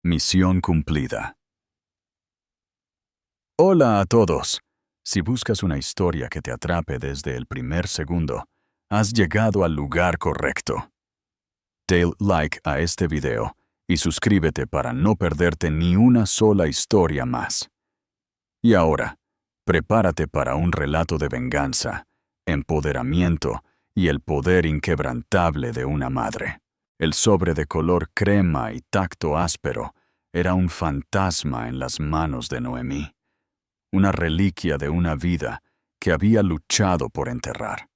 Misión cumplida. Hola a todos. Si buscas una historia que te atrape desde el primer segundo, has llegado al lugar correcto. Dale like a este video y suscríbete para no perderte ni una sola historia más. Y ahora, prepárate para un relato de venganza, empoderamiento y el poder inquebrantable de una madre. El sobre de color crema y tacto áspero era un fantasma en las manos de Noemí, una reliquia de una vida que había luchado por enterrar.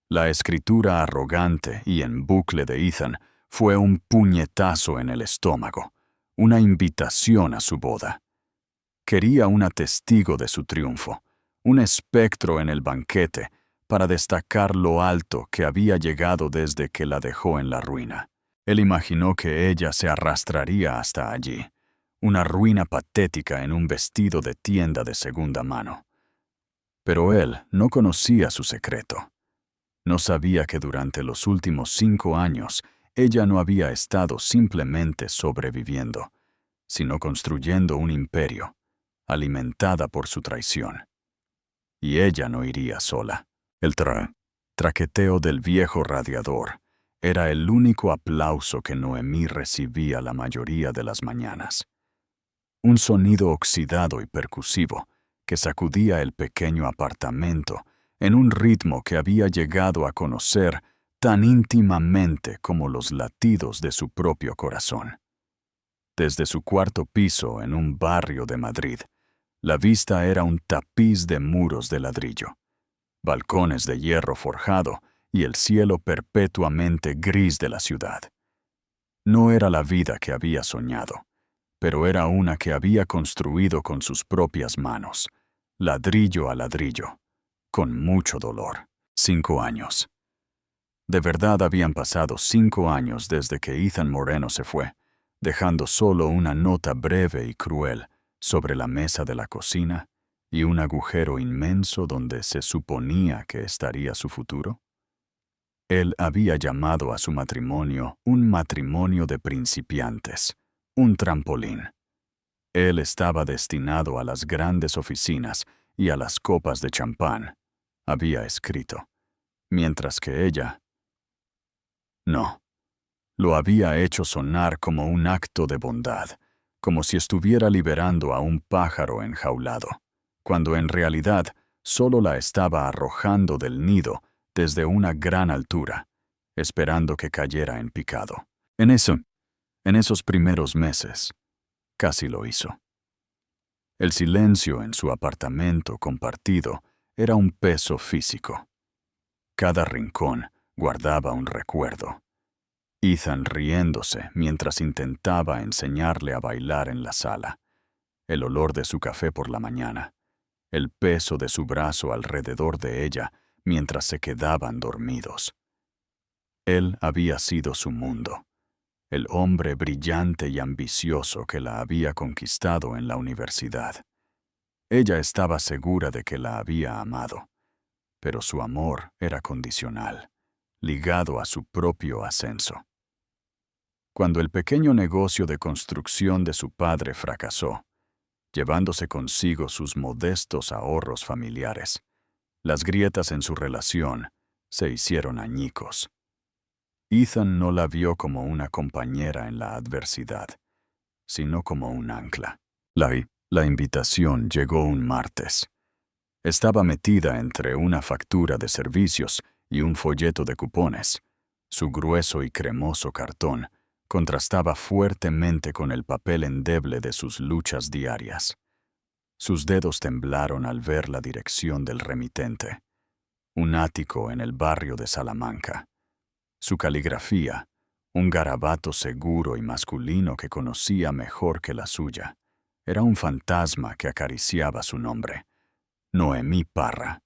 La escritura arrogante y en bucle de Ethan fue un puñetazo en el estómago, una invitación a su boda. Quería una testigo de su triunfo, un espectro en el banquete para destacar lo alto que había llegado desde que la dejó en la ruina. Él imaginó que ella se arrastraría hasta allí, una ruina patética en un vestido de tienda de segunda mano. Pero él no conocía su secreto. No sabía que durante los últimos 5 años ella no había estado simplemente sobreviviendo, sino construyendo un imperio, alimentada por su traición. Y ella no iría sola. El traqueteo del viejo radiador era el único aplauso que Noemí recibía la mayoría de las mañanas. Un sonido oxidado y percusivo que sacudía el pequeño apartamento en un ritmo que había llegado a conocer tan íntimamente como los latidos de su propio corazón. Desde su cuarto piso en un barrio de Madrid, la vista era un tapiz de muros de ladrillo, balcones de hierro forjado y el cielo perpetuamente gris de la ciudad. No era la vida que había soñado, pero era una que había construido con sus propias manos, ladrillo a ladrillo, con mucho dolor. 5 años. De verdad habían pasado 5 años desde que Ethan Moreno se fue, dejando solo una nota breve y cruel sobre la mesa de la cocina y un agujero inmenso donde se suponía que estaría su futuro. Él había llamado a su matrimonio un matrimonio de principiantes, un trampolín. Él estaba destinado a las grandes oficinas y a las copas de champán, había escrito, mientras que ella... No. Lo había hecho sonar como un acto de bondad, como si estuviera liberando a un pájaro enjaulado, cuando en realidad solo la estaba arrojando del nido desde una gran altura, esperando que cayera en picado. En esos primeros meses, casi lo hizo. El silencio en su apartamento compartido era un peso físico. Cada rincón guardaba un recuerdo. Ethan riéndose mientras intentaba enseñarle a bailar en la sala, el olor de su café por la mañana, el peso de su brazo alrededor de ella mientras se quedaban dormidos. Él había sido su mundo, el hombre brillante y ambicioso que la había conquistado en la universidad. Ella estaba segura de que la había amado, pero su amor era condicional, ligado a su propio ascenso. Cuando el pequeño negocio de construcción de su padre fracasó, llevándose consigo sus modestos ahorros familiares, las grietas en su relación se hicieron añicos. Ethan no la vio como una compañera en la adversidad, sino como un ancla. La invitación llegó un martes. Estaba metida entre una factura de servicios y un folleto de cupones. Su grueso y cremoso cartón contrastaba fuertemente con el papel endeble de sus luchas diarias. Sus dedos temblaron al ver la dirección del remitente, un ático en el barrio de Salamanca. Su caligrafía, un garabato seguro y masculino que conocía mejor que la suya, era un fantasma que acariciaba su nombre, Noemí Parra.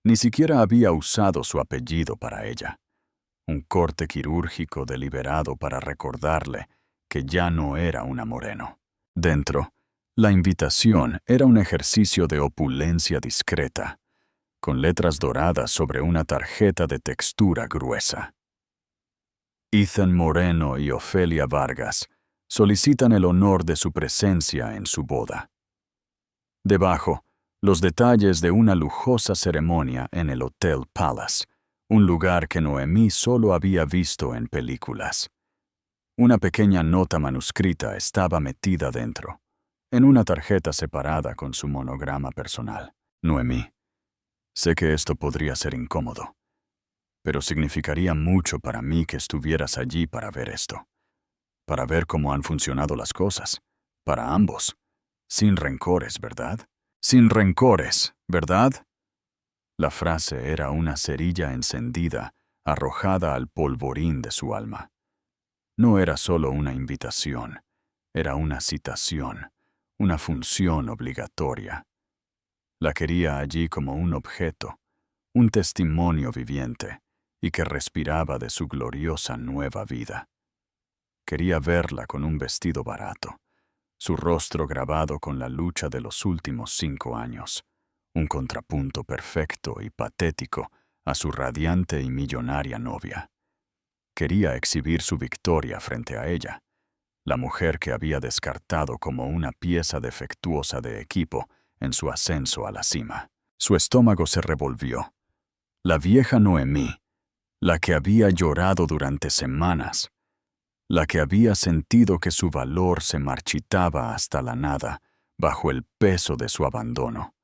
Ni siquiera había usado su apellido para ella. Un corte quirúrgico deliberado para recordarle que ya no era una Moreno. Dentro, la invitación era un ejercicio de opulencia discreta, con letras doradas sobre una tarjeta de textura gruesa. Ethan Moreno y Ofelia Vargas, Solicitan el honor de su presencia en su boda. Debajo, los detalles de una lujosa ceremonia en el Hotel Palace, un lugar que Noemí solo había visto en películas. Una pequeña nota manuscrita estaba metida dentro, en una tarjeta separada con su monograma personal. Noemí, sé que esto podría ser incómodo, pero significaría mucho para mí que estuvieras allí para ver esto, para ver cómo han funcionado las cosas, para ambos, sin rencores, ¿verdad? Sin rencores, ¿verdad? La frase era una cerilla encendida, arrojada al polvorín de su alma. No era solo una invitación, era una citación, una función obligatoria. La quería allí como un objeto, un testimonio viviente, y que respiraba de su gloriosa nueva vida. Quería verla con un vestido barato, su rostro grabado con la lucha de los últimos 5 años, un contrapunto perfecto y patético a su radiante y millonaria novia. Quería exhibir su victoria frente a ella, la mujer que había descartado como una pieza defectuosa de equipo en su ascenso a la cima. Su estómago se revolvió. La vieja Noemí, la que había llorado durante semanas, la que había sentido que su valor se marchitaba hasta la nada bajo el peso de su abandono,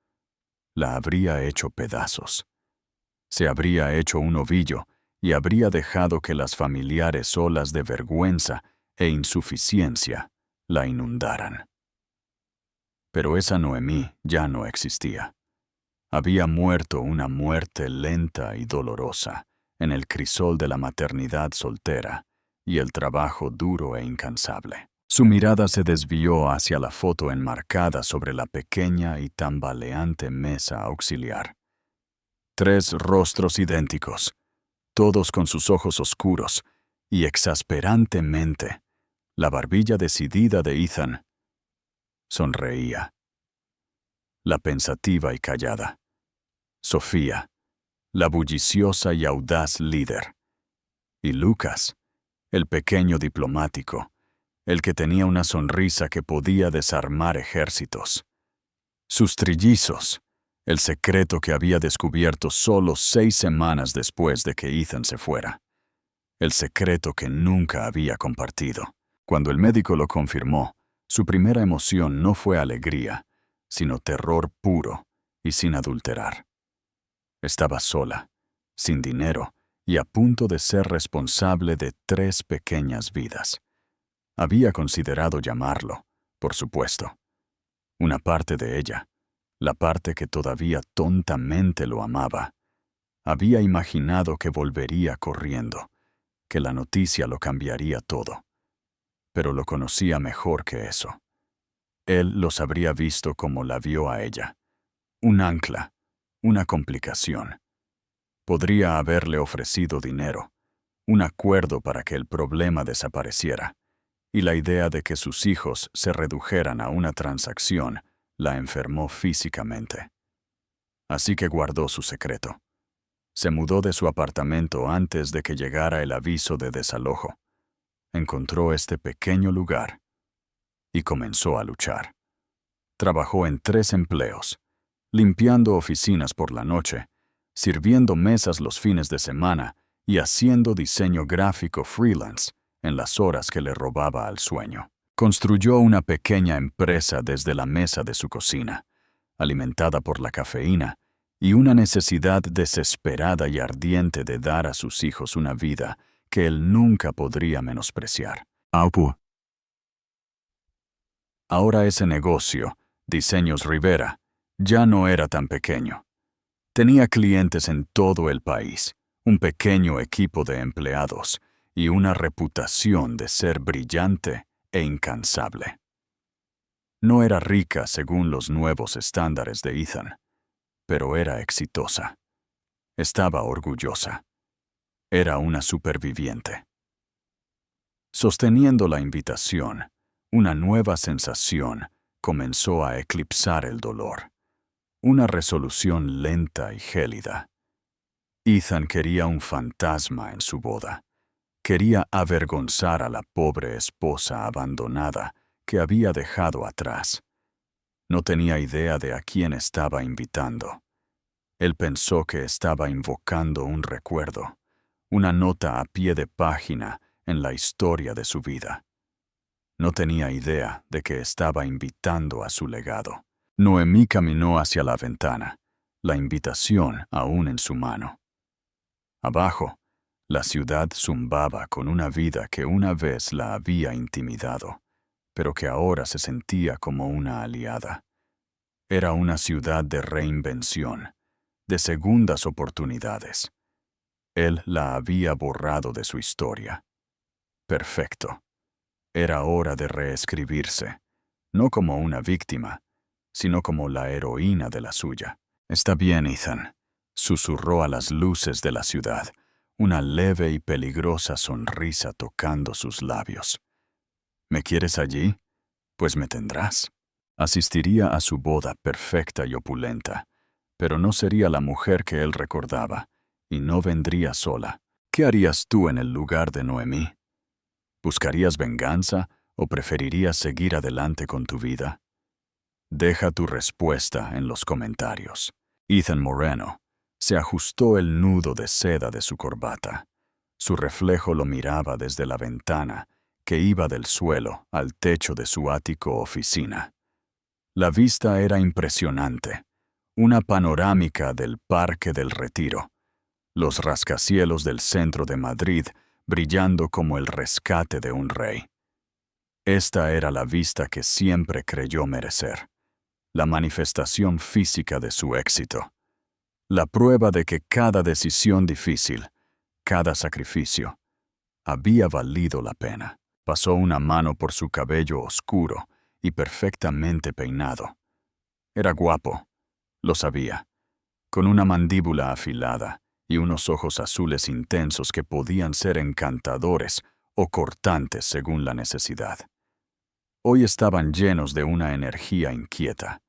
la habría hecho pedazos. Se habría hecho un ovillo y habría dejado que las familiares olas de vergüenza e insuficiencia la inundaran. Pero esa Noemí ya no existía. Había muerto una muerte lenta y dolorosa en el crisol de la maternidad soltera y el trabajo duro e incansable. Su mirada se desvió hacia la foto enmarcada sobre la pequeña y tambaleante mesa auxiliar. 3 rostros idénticos, todos con sus ojos oscuros, y exasperantemente, la barbilla decidida de Ethan sonreía. La pensativa y callada, Sofía, la bulliciosa y audaz líder, y Lucas, el pequeño diplomático, el que tenía una sonrisa que podía desarmar ejércitos. Sus trillizos, el secreto que había descubierto solo 6 semanas después de que Ethan se fuera. El secreto que nunca había compartido. Cuando el médico lo confirmó, su primera emoción no fue alegría, sino terror puro y sin adulterar. Estaba sola, sin dinero y a punto de ser responsable de 3 pequeñas vidas. Había considerado llamarlo, por supuesto. Una parte de ella, la parte que todavía tontamente lo amaba, había imaginado que volvería corriendo, que la noticia lo cambiaría todo. Pero lo conocía mejor que eso. Él los habría visto como la vio a ella. Un ancla, una complicación. Podría haberle ofrecido dinero, un acuerdo para que el problema desapareciera, y la idea de que sus hijos se redujeran a una transacción la enfermó físicamente. Así que guardó su secreto. Se mudó de su apartamento antes de que llegara el aviso de desalojo. Encontró este pequeño lugar y comenzó a luchar. Trabajó en 3 empleos, limpiando oficinas por la noche, sirviendo mesas los fines de semana y haciendo diseño gráfico freelance en las horas que le robaba al sueño. Construyó una pequeña empresa desde la mesa de su cocina, alimentada por la cafeína y una necesidad desesperada y ardiente de dar a sus hijos una vida que él nunca podría menospreciar. Ahora ese negocio, Diseños Rivera, ya no era tan pequeño. Tenía clientes en todo el país, un pequeño equipo de empleados y una reputación de ser brillante e incansable. No era rica según los nuevos estándares de Ethan, pero era exitosa. Estaba orgullosa. Era una superviviente. Sosteniendo la invitación, una nueva sensación comenzó a eclipsar el dolor. Una resolución lenta y gélida. Ethan quería un fantasma en su boda. Quería avergonzar a la pobre esposa abandonada que había dejado atrás. No tenía idea de a quién estaba invitando. Él pensó que estaba invocando un recuerdo, una nota a pie de página en la historia de su vida. No tenía idea de que estaba invitando a su legado. Noemí caminó hacia la ventana, la invitación aún en su mano. Abajo, la ciudad zumbaba con una vida que una vez la había intimidado, pero que ahora se sentía como una aliada. Era una ciudad de reinvención, de segundas oportunidades. Él la había borrado de su historia. Perfecto. Era hora de reescribirse, no como una víctima, sino como la heroína de la suya. «Está bien, Ethan», susurró a las luces de la ciudad, una leve y peligrosa sonrisa tocando sus labios. «¿Me quieres allí? Pues me tendrás». Asistiría a su boda perfecta y opulenta, pero no sería la mujer que él recordaba, y no vendría sola. ¿Qué harías tú en el lugar de Noemí? ¿Buscarías venganza o preferirías seguir adelante con tu vida? Deja tu respuesta en los comentarios. Ethan Moreno se ajustó el nudo de seda de su corbata. Su reflejo lo miraba desde la ventana, que iba del suelo al techo de su ático oficina. La vista era impresionante, una panorámica del Parque del Retiro, los rascacielos del centro de Madrid brillando como el rescate de un rey. Esta era la vista que siempre creyó merecer, la manifestación física de su éxito, la prueba de que cada decisión difícil, cada sacrificio, había valido la pena. Pasó una mano por su cabello oscuro y perfectamente peinado. Era guapo, lo sabía, con una mandíbula afilada y unos ojos azules intensos que podían ser encantadores o cortantes según la necesidad. Hoy estaban llenos de una energía inquieta,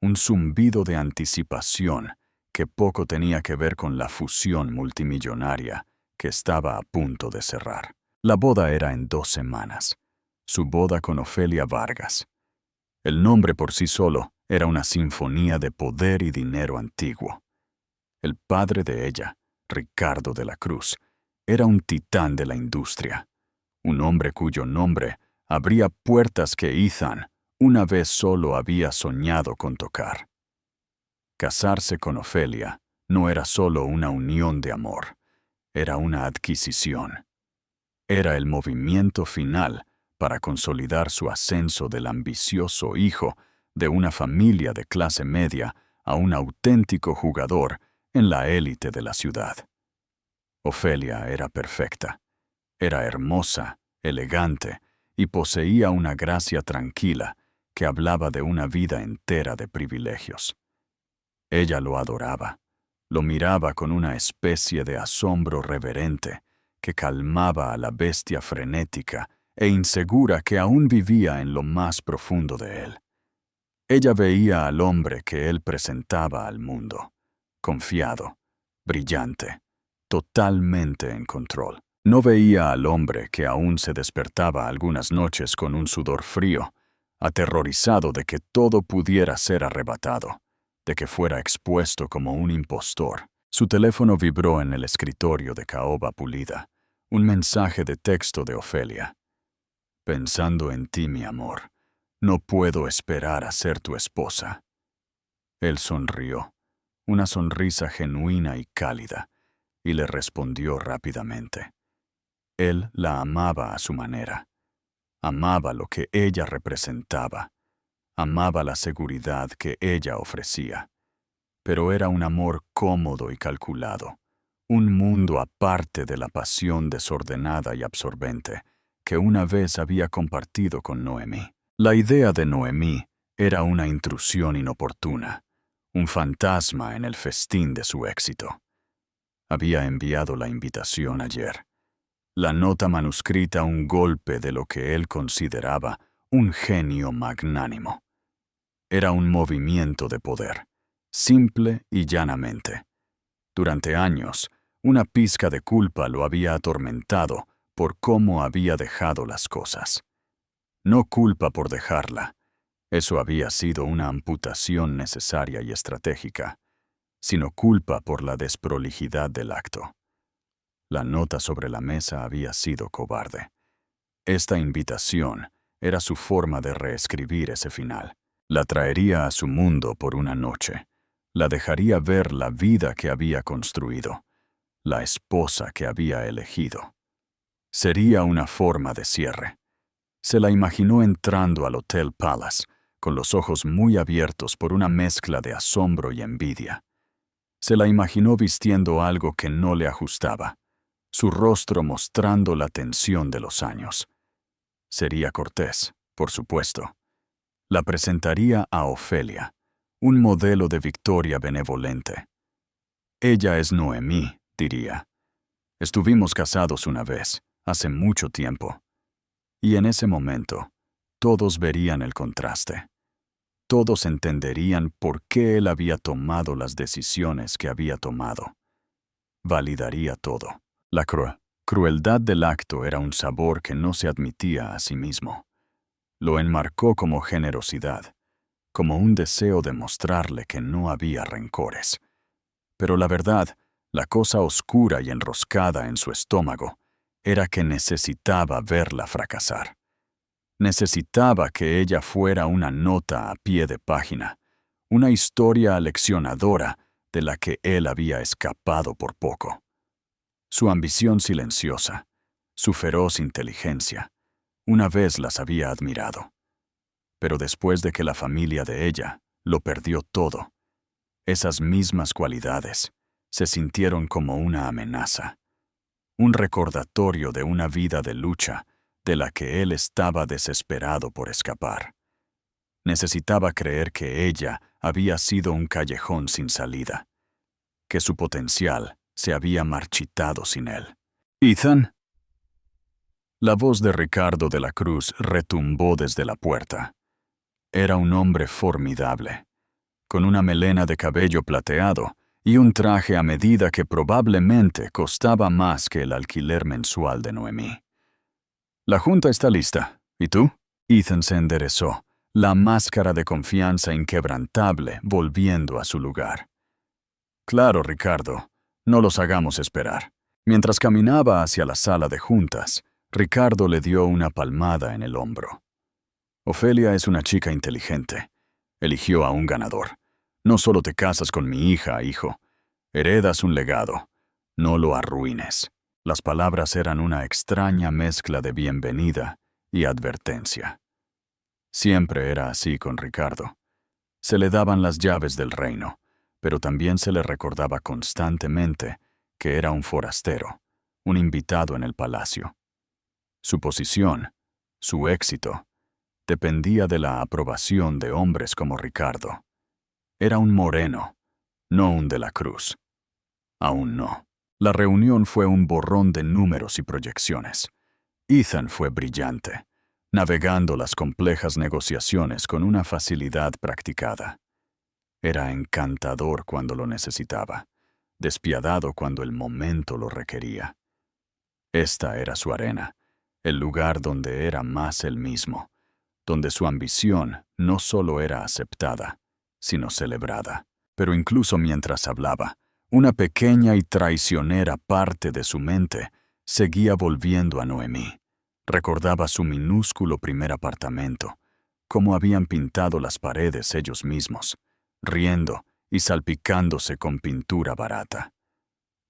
un zumbido de anticipación que poco tenía que ver con la fusión multimillonaria que estaba a punto de cerrar. La boda era en 2 semanas, su boda con Ofelia Vargas. El nombre por sí solo era una sinfonía de poder y dinero antiguo. El padre de ella, Ricardo de la Cruz, era un titán de la industria, un hombre cuyo nombre abría puertas que Ethan una vez solo había soñado con tocar. Casarse con Ofelia no era solo una unión de amor, era una adquisición. Era el movimiento final para consolidar su ascenso del ambicioso hijo de una familia de clase media a un auténtico jugador en la élite de la ciudad. Ofelia era perfecta, era hermosa, elegante y poseía una gracia tranquila que hablaba de una vida entera de privilegios. Ella lo adoraba, lo miraba con una especie de asombro reverente que calmaba a la bestia frenética e insegura que aún vivía en lo más profundo de él. Ella veía al hombre que él presentaba al mundo, confiado, brillante, totalmente en control. No veía al hombre que aún se despertaba algunas noches con un sudor frío, aterrorizado de que todo pudiera ser arrebatado, de que fuera expuesto como un impostor. Su teléfono vibró en el escritorio de caoba pulida, un mensaje de texto de Ofelia. «Pensando en ti, mi amor, no puedo esperar a ser tu esposa». Él sonrió, una sonrisa genuina y cálida, y le respondió rápidamente. Él la amaba a su manera. Amaba lo que ella representaba. Amaba la seguridad que ella ofrecía. Pero era un amor cómodo y calculado, un mundo aparte de la pasión desordenada y absorbente que una vez había compartido con Noemí. La idea de Noemí era una intrusión inoportuna, un fantasma en el festín de su éxito. Había enviado la invitación ayer. La nota manuscrita un golpe de lo que él consideraba un genio magnánimo. Era un movimiento de poder, simple y llanamente. Durante años, una pizca de culpa lo había atormentado por cómo había dejado las cosas. No culpa por dejarla. Eso había sido una amputación necesaria y estratégica, sino culpa por la desprolijidad del acto. La nota sobre la mesa había sido cobarde. Esta invitación era su forma de reescribir ese final. La traería a su mundo por una noche. La dejaría ver la vida que había construido, la esposa que había elegido. Sería una forma de cierre. Se la imaginó entrando al Hotel Palace, con los ojos muy abiertos por una mezcla de asombro y envidia. Se la imaginó vistiendo algo que no le ajustaba, su rostro mostrando la tensión de los años. Sería cortés, por supuesto. La presentaría a Ofelia, un modelo de victoria benevolente. Ella es Noemí, diría. Estuvimos casados una vez, hace mucho tiempo. Y en ese momento, todos verían el contraste. Todos entenderían por qué él había tomado las decisiones que había tomado. Validaría todo. La crueldad del acto era un sabor que no se admitía a sí mismo. Lo enmarcó como generosidad, como un deseo de mostrarle que no había rencores. Pero la verdad, la cosa oscura y enroscada en su estómago, era que necesitaba verla fracasar. Necesitaba que ella fuera una nota a pie de página, una historia aleccionadora de la que él había escapado por poco. Su ambición silenciosa, su feroz inteligencia, una vez las había admirado. Pero después de que la familia de ella lo perdió todo, esas mismas cualidades se sintieron como una amenaza, un recordatorio de una vida de lucha de la que él estaba desesperado por escapar. Necesitaba creer que ella había sido un callejón sin salida, que su potencial se había marchitado sin él. «Ethan». La voz de Ricardo de la Cruz retumbó desde la puerta. Era un hombre formidable, con una melena de cabello plateado y un traje a medida que probablemente costaba más que el alquiler mensual de Noemí. «La junta está lista. ¿Y tú?» Ethan se enderezó, la máscara de confianza inquebrantable volviendo a su lugar. «Claro, Ricardo. No los hagamos esperar». Mientras caminaba hacia la sala de juntas, Ricardo le dio una palmada en el hombro. «Ofelia es una chica inteligente. Eligió a un ganador. No solo te casas con mi hija, hijo. Heredas un legado. No lo arruines». Las palabras eran una extraña mezcla de bienvenida y advertencia. Siempre era así con Ricardo. Se le daban las llaves del reino, pero también se le recordaba constantemente que era un forastero, un invitado en el palacio. Su posición, su éxito, dependía de la aprobación de hombres como Ricardo. Era un Moreno, no un de la Cruz. Aún no. La reunión fue un borrón de números y proyecciones. Ethan fue brillante, navegando las complejas negociaciones con una facilidad practicada. Era encantador cuando lo necesitaba, despiadado cuando el momento lo requería. Esta era su arena, el lugar donde era más él mismo, donde su ambición no solo era aceptada, sino celebrada. Pero incluso mientras hablaba, una pequeña y traicionera parte de su mente seguía volviendo a Noemí. Recordaba su minúsculo primer apartamento, cómo habían pintado las paredes ellos mismos, riendo y salpicándose con pintura barata.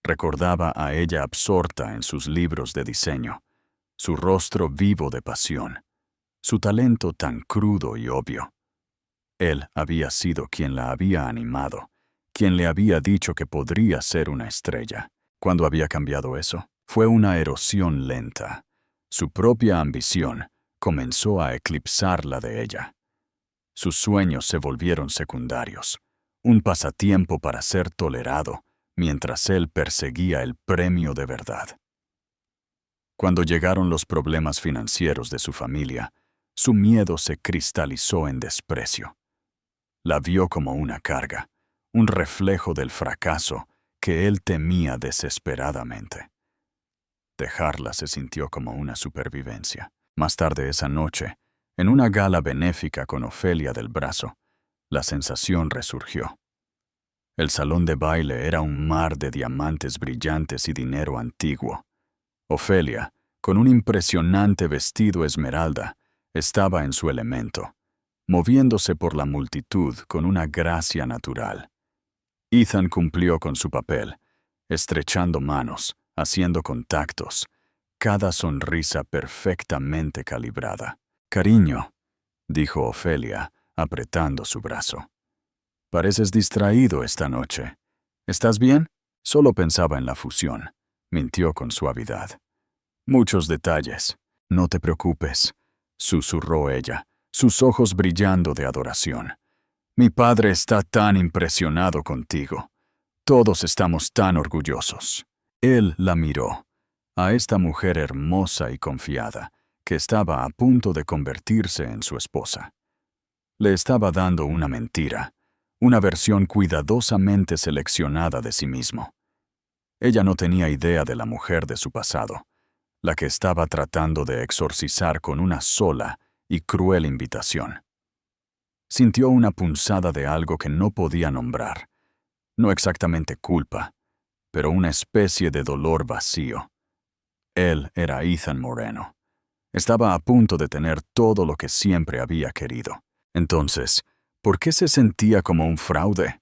Recordaba a ella absorta en sus libros de diseño, su rostro vivo de pasión, su talento tan crudo y obvio. Él había sido quien la había animado, quien le había dicho que podría ser una estrella. ¿Cuándo había cambiado eso? Fue una erosión lenta. Su propia ambición comenzó a eclipsar la de ella. Sus sueños se volvieron secundarios, un pasatiempo para ser tolerado, mientras él perseguía el premio de verdad. Cuando llegaron los problemas financieros de su familia, su miedo se cristalizó en desprecio. La vio como una carga, un reflejo del fracaso que él temía desesperadamente. Dejarla se sintió como una supervivencia. Más tarde esa noche, en una gala benéfica con Ofelia del brazo, la sensación resurgió. El salón de baile era un mar de diamantes brillantes y dinero antiguo. Ofelia, con un impresionante vestido esmeralda, estaba en su elemento, moviéndose por la multitud con una gracia natural. Ethan cumplió con su papel, estrechando manos, haciendo contactos, cada sonrisa perfectamente calibrada. «Cariño», dijo Ofelia, apretando su brazo. «Pareces distraído esta noche. ¿Estás bien?» Solo pensaba en la fusión, mintió con suavidad. «Muchos detalles. No te preocupes», susurró ella, sus ojos brillando de adoración. «Mi padre está tan impresionado contigo. Todos estamos tan orgullosos». Él la miró, a esta mujer hermosa y confiada, que estaba a punto de convertirse en su esposa. Le estaba dando una mentira, una versión cuidadosamente seleccionada de sí mismo. Ella no tenía idea de la mujer de su pasado, la que estaba tratando de exorcizar con una sola y cruel invitación. Sintió una punzada de algo que no podía nombrar, no exactamente culpa, pero una especie de dolor vacío. Él era Ethan Moreno. Estaba a punto de tener todo lo que siempre había querido. Entonces, ¿por qué se sentía como un fraude?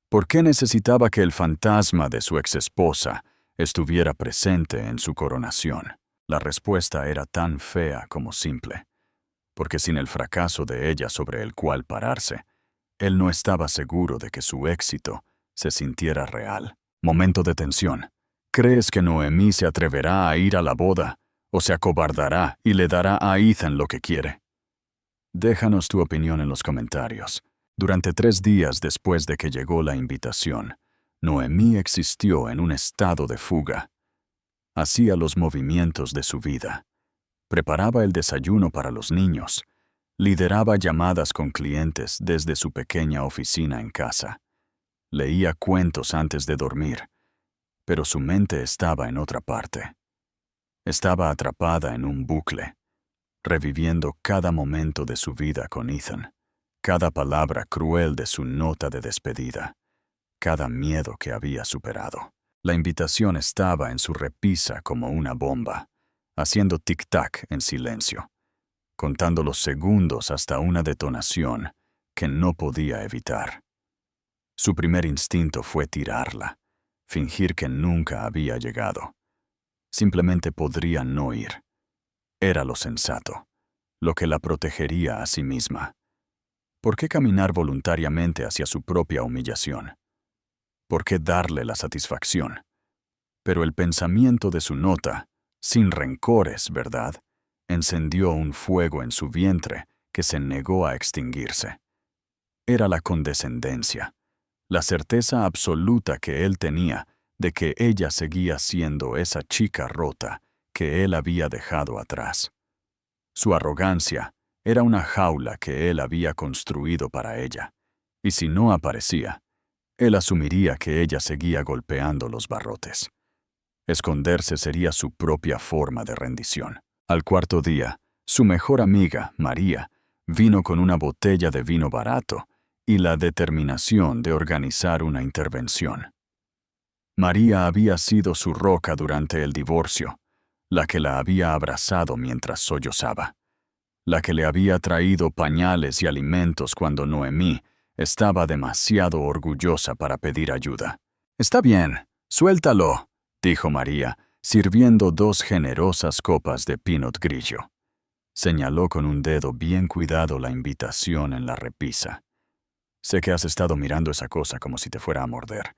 ¿Por qué necesitaba que el fantasma de su exesposa estuviera presente en su coronación? La respuesta era tan fea como simple, porque sin el fracaso de ella sobre el cual pararse, él no estaba seguro de que su éxito se sintiera real. Momento de tensión. ¿Crees que Noemí se atreverá a ir a la boda o se acobardará y le dará a Ethan lo que quiere? Déjanos tu opinión en los comentarios. Durante 3 días después de que llegó la invitación, Noemí existió en un estado de fuga. Hacía los movimientos de su vida. Preparaba el desayuno para los niños. Lideraba llamadas con clientes desde su pequeña oficina en casa. Leía cuentos antes de dormir, pero su mente estaba en otra parte. Estaba atrapada en un bucle, reviviendo cada momento de su vida con Ethan, cada palabra cruel de su nota de despedida, cada miedo que había superado. La invitación estaba en su repisa como una bomba, haciendo tic-tac en silencio, contando los segundos hasta una detonación que no podía evitar. Su primer instinto fue tirarla, fingir que nunca había llegado. Simplemente podría no ir. Era lo sensato, lo que la protegería a sí misma. ¿Por qué caminar voluntariamente hacia su propia humillación? ¿Por qué darle la satisfacción? Pero el pensamiento de su nota, sin rencores, ¿verdad?, encendió un fuego en su vientre que se negó a extinguirse. Era la condescendencia, la certeza absoluta que él tenía de que ella seguía siendo esa chica rota que él había dejado atrás. Su arrogancia era una jaula que él había construido para ella, y si no aparecía, él asumiría que ella seguía golpeando los barrotes. Esconderse sería su propia forma de rendición. Al 4.º día, su mejor amiga, María, vino con una botella de vino barato y la determinación de organizar una intervención. María había sido su roca durante el divorcio, la que la había abrazado mientras sollozaba, la que le había traído pañales y alimentos cuando Noemí estaba demasiado orgullosa para pedir ayuda. «Está bien, suéltalo», dijo María, sirviendo 2 generosas copas de Pinot Grigio. Señaló con un dedo bien cuidado la invitación en la repisa. «Sé que has estado mirando esa cosa como si te fuera a morder.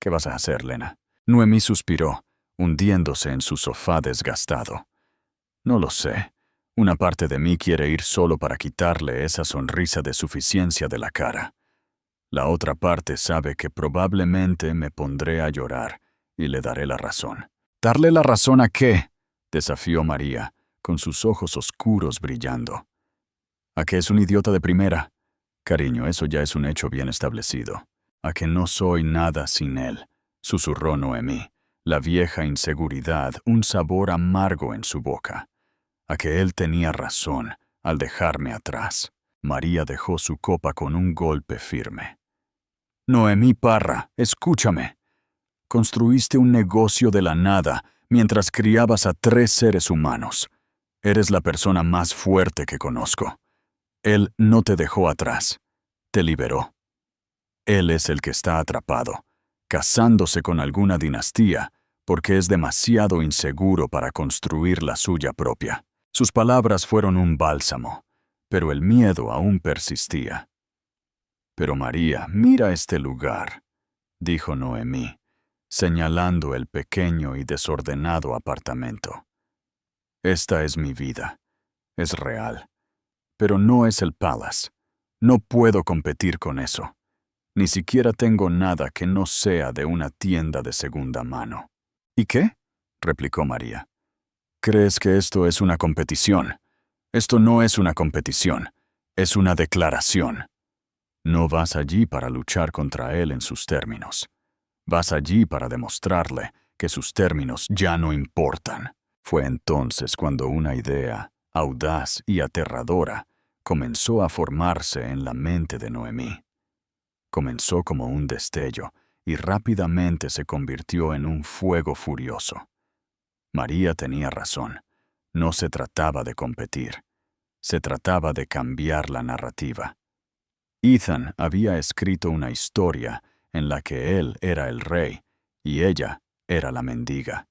¿Qué vas a hacer, Lena?» Noemí suspiró, hundiéndose en su sofá desgastado. «No lo sé. Una parte de mí quiere ir solo para quitarle esa sonrisa de suficiencia de la cara. La otra parte sabe que probablemente me pondré a llorar y le daré la razón». «¿Darle la razón a qué?», desafió María, con sus ojos oscuros brillando. «¿A que es un idiota de primera? Cariño, eso ya es un hecho bien establecido. ¿A que no soy nada sin él?», susurró Noemí, la vieja inseguridad un sabor amargo en su boca, a que él tenía razón al dejarme atrás. María dejó su copa con un golpe firme. Noemí Parra, escúchame. Construiste un negocio de la nada mientras criabas a 3 seres humanos. Eres la persona más fuerte que conozco. Él no te dejó atrás. Te liberó. Él es el que está atrapado, casándose con alguna dinastía, porque es demasiado inseguro para construir la suya propia. Sus palabras fueron un bálsamo, pero el miedo aún persistía. Pero María, mira este lugar, dijo Noemí, señalando el pequeño y desordenado apartamento. Esta es mi vida. Es real. Pero no es el Palace. No puedo competir con eso. Ni siquiera tengo nada que no sea de una tienda de segunda mano. ¿Y qué? Replicó María. ¿Crees que esto es una competición? Esto no es una competición. Es una declaración. No vas allí para luchar contra él en sus términos. Vas allí para demostrarle que sus términos ya no importan. Fue entonces cuando una idea, audaz y aterradora, comenzó a formarse en la mente de Noemí. Comenzó como un destello y rápidamente se convirtió en un fuego furioso. María tenía razón. No se trataba de competir. Se trataba de cambiar la narrativa. Ethan había escrito una historia en la que él era el rey y ella era la mendiga.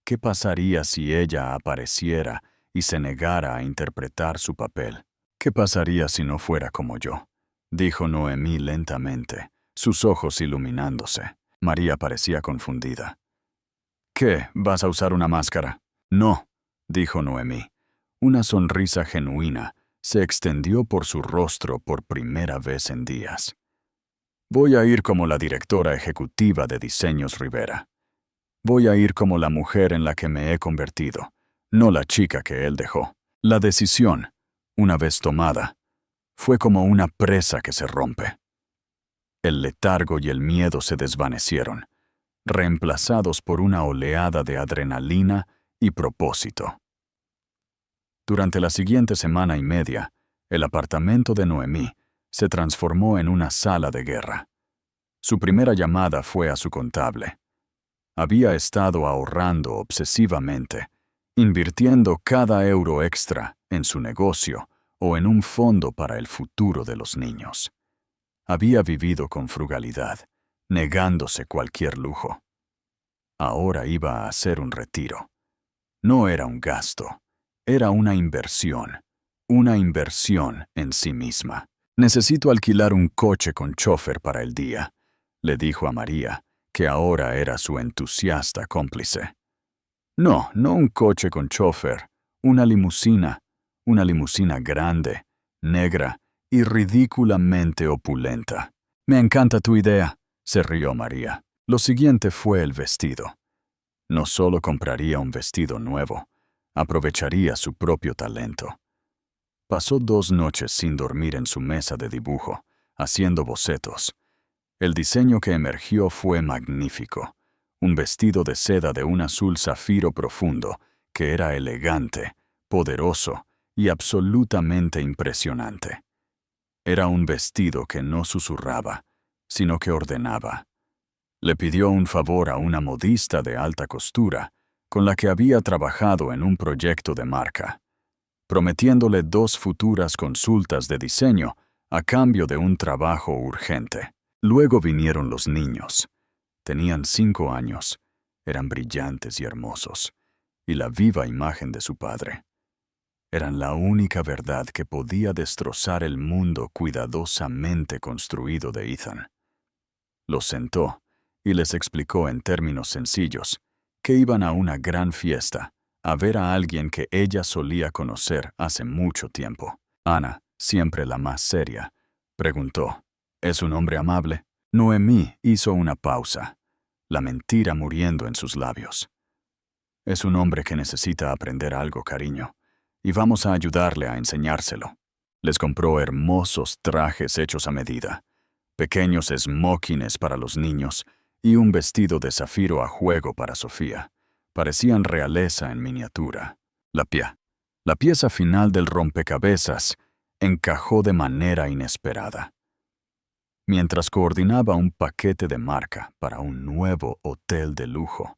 ¿Qué pasaría si ella apareciera y se negara a interpretar su papel? ¿Qué pasaría si no fuera como yo? Dijo Noemí lentamente, sus ojos iluminándose. María parecía confundida. ¿Qué? ¿Vas a usar una máscara? No, dijo Noemí. Una sonrisa genuina se extendió por su rostro por primera vez en días. Voy a ir como la directora ejecutiva de Diseños Rivera. Voy a ir como la mujer en la que me he convertido, no la chica que él dejó. La decisión, una vez tomada, fue como una presa que se rompe. El letargo y el miedo se desvanecieron, reemplazados por una oleada de adrenalina y propósito. Durante la siguiente semana y media, el apartamento de Noemí se transformó en una sala de guerra. Su primera llamada fue a su contable. Había estado ahorrando obsesivamente, invirtiendo cada euro extra en su negocio o en un fondo para el futuro de los niños. Había vivido con frugalidad, negándose cualquier lujo. Ahora iba a hacer un retiro. No era un gasto, era una inversión en sí misma. Necesito alquilar un coche con chofer para el día, le dijo a María, que ahora era su entusiasta cómplice. No un coche con chofer, una limusina grande, negra y ridículamente opulenta. Me encanta tu idea, se rió María. Lo siguiente fue el vestido. No solo compraría un vestido nuevo, aprovecharía su propio talento. Pasó 2 noches sin dormir en su mesa de dibujo, haciendo bocetos. El diseño que emergió fue magnífico. Un vestido de seda de un azul zafiro profundo, que era elegante, poderoso y absolutamente impresionante. Era un vestido que no susurraba, sino que ordenaba. Le pidió un favor a una modista de alta costura, con la que había trabajado en un proyecto de marca, prometiéndole 2 futuras consultas de diseño a cambio de un trabajo urgente. Luego vinieron los niños. Tenían 5 años, eran brillantes y hermosos, y la viva imagen de su padre. Eran la única verdad que podía destrozar el mundo cuidadosamente construido de Ethan. Los sentó y les explicó en términos sencillos que iban a una gran fiesta, a ver a alguien que ella solía conocer hace mucho tiempo. Ana, siempre la más seria, preguntó, ¿es un hombre amable? Noemí hizo una pausa, la mentira muriendo en sus labios. Es un hombre que necesita aprender algo, cariño, y vamos a ayudarle a enseñárselo. Les compró hermosos trajes hechos a medida, pequeños smokings para los niños y un vestido de zafiro a juego para Sofía. Parecían realeza en miniatura. La pieza final del rompecabezas encajó de manera inesperada. Mientras coordinaba un paquete de marca para un nuevo hotel de lujo,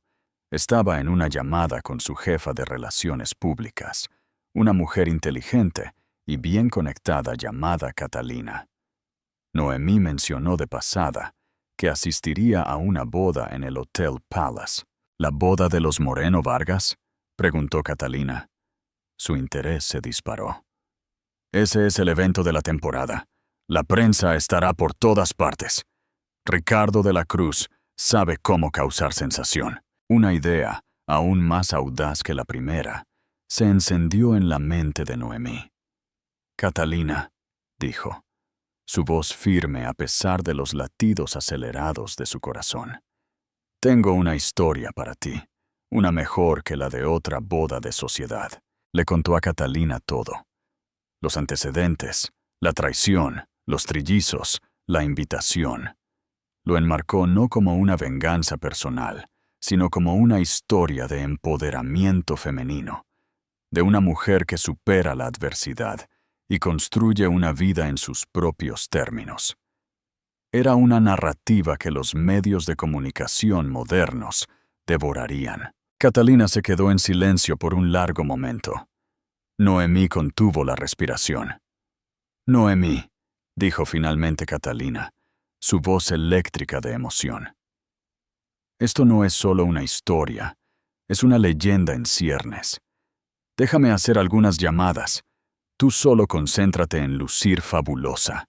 estaba en una llamada con su jefa de relaciones públicas, una mujer inteligente y bien conectada llamada Catalina. Noemí mencionó de pasada que asistiría a una boda en el Hotel Palace. ¿La boda de los Moreno Vargas?, preguntó Catalina. Su interés se disparó. Ese es el evento de la temporada. La prensa estará por todas partes. Ricardo de la Cruz sabe cómo causar sensación. Una idea, aún más audaz que la primera, se encendió en la mente de Noemí. Catalina, dijo, su voz firme a pesar de los latidos acelerados de su corazón. Tengo una historia para ti, una mejor que la de otra boda de sociedad. Le contó a Catalina todo. Los antecedentes, la traición, los trillizos, la invitación. Lo enmarcó no como una venganza personal, sino como una historia de empoderamiento femenino, de una mujer que supera la adversidad y construye una vida en sus propios términos. Era una narrativa que los medios de comunicación modernos devorarían. Catalina se quedó en silencio por un largo momento. Noemí contuvo la respiración. Noemí, dijo finalmente Catalina, su voz eléctrica de emoción. Esto no es solo una historia, es una leyenda en ciernes. Déjame hacer algunas llamadas. Tú solo concéntrate en lucir fabulosa.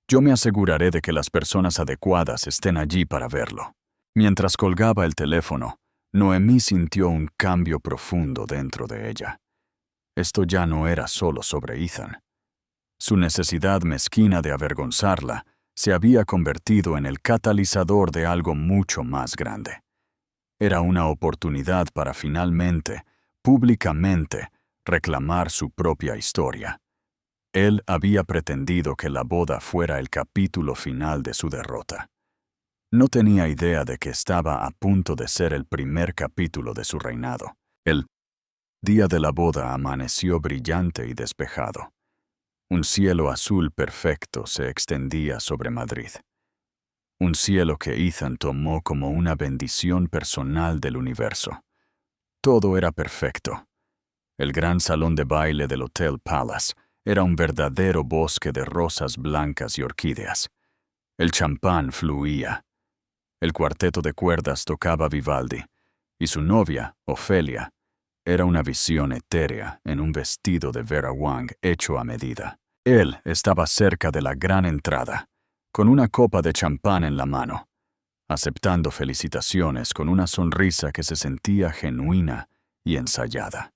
Yo me aseguraré de que las personas adecuadas estén allí para verlo. Mientras colgaba el teléfono, Noemí sintió un cambio profundo dentro de ella. Esto ya no era solo sobre Ethan. Su necesidad mezquina de avergonzarla se había convertido en el catalizador de algo mucho más grande. Era una oportunidad para finalmente, públicamente, reclamar su propia historia. Él había pretendido que la boda fuera el capítulo final de su derrota. No tenía idea de que estaba a punto de ser el primer capítulo de su reinado. El día de la boda amaneció brillante y despejado. Un cielo azul perfecto se extendía sobre Madrid. Un cielo que Ethan tomó como una bendición personal del universo. Todo era perfecto. El gran salón de baile del Hotel Palace era un verdadero bosque de rosas blancas y orquídeas. El champán fluía. El cuarteto de cuerdas tocaba Vivaldi, y su novia, Ofelia, era una visión etérea en un vestido de Vera Wang hecho a medida. Él estaba cerca de la gran entrada, con una copa de champán en la mano, aceptando felicitaciones con una sonrisa que se sentía genuina y ensayada.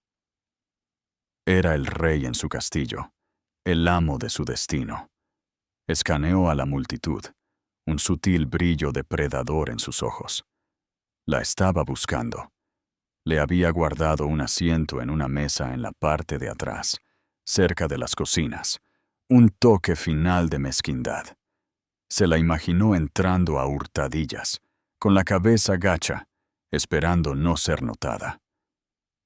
Era el rey en su castillo, el amo de su destino. Escaneó a la multitud, un sutil brillo depredador en sus ojos. La estaba buscando. Le había guardado un asiento en una mesa en la parte de atrás, cerca de las cocinas, un toque final de mezquindad. Se la imaginó entrando a hurtadillas, con la cabeza gacha, esperando no ser notada.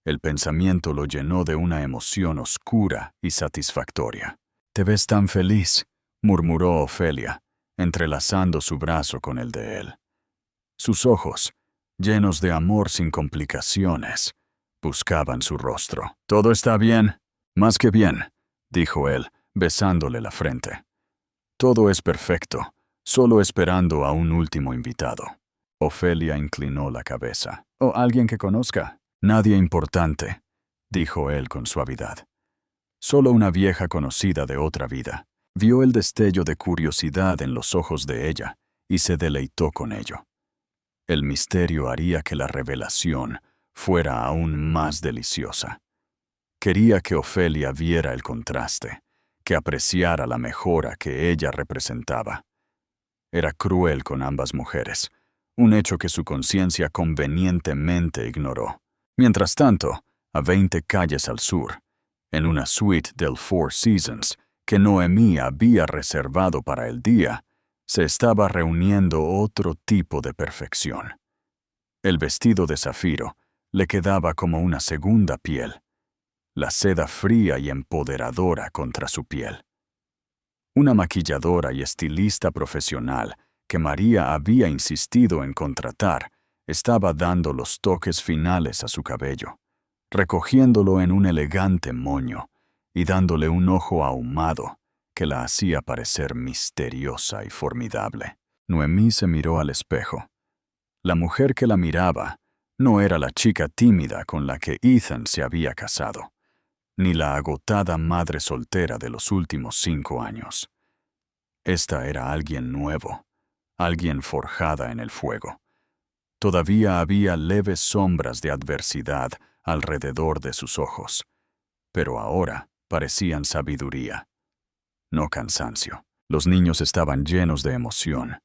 El pensamiento lo llenó de una emoción oscura y satisfactoria. «Te ves tan feliz», murmuró Ofelia, entrelazando su brazo con el de él. Sus ojos, llenos de amor sin complicaciones, buscaban su rostro. «¿Todo está bien?» «Más que bien», dijo él, besándole la frente. «Todo es perfecto, solo esperando a un último invitado». Ofelia inclinó la cabeza. «¿O alguien que conozca?» «Nadie importante», dijo él con suavidad. «Solo una vieja conocida de otra vida». Vio el destello de curiosidad en los ojos de ella y se deleitó con ello. El misterio haría que la revelación fuera aún más deliciosa. Quería que Ofelia viera el contraste, que apreciara la mejora que ella representaba. Era cruel con ambas mujeres, un hecho que su conciencia convenientemente ignoró. Mientras tanto, a 20 calles al sur, en una suite del Four Seasons que Noemí había reservado para el día, Se estaba reuniendo otro tipo de perfección. El vestido de zafiro le quedaba como una segunda piel, la seda fría y empoderadora contra su piel. Una maquilladora y estilista profesional que María había insistido en contratar estaba dando los toques finales a su cabello, recogiéndolo en un elegante moño y dándole un ojo ahumado que la hacía parecer misteriosa y formidable. Noemí se miró al espejo. La mujer que la miraba no era la chica tímida con la que Ethan se había casado, ni la agotada madre soltera de los últimos 5 años. Esta era alguien nuevo, alguien forjada en el fuego. Todavía había leves sombras de adversidad alrededor de sus ojos, pero ahora parecían sabiduría, no cansancio. Los niños estaban llenos de emoción,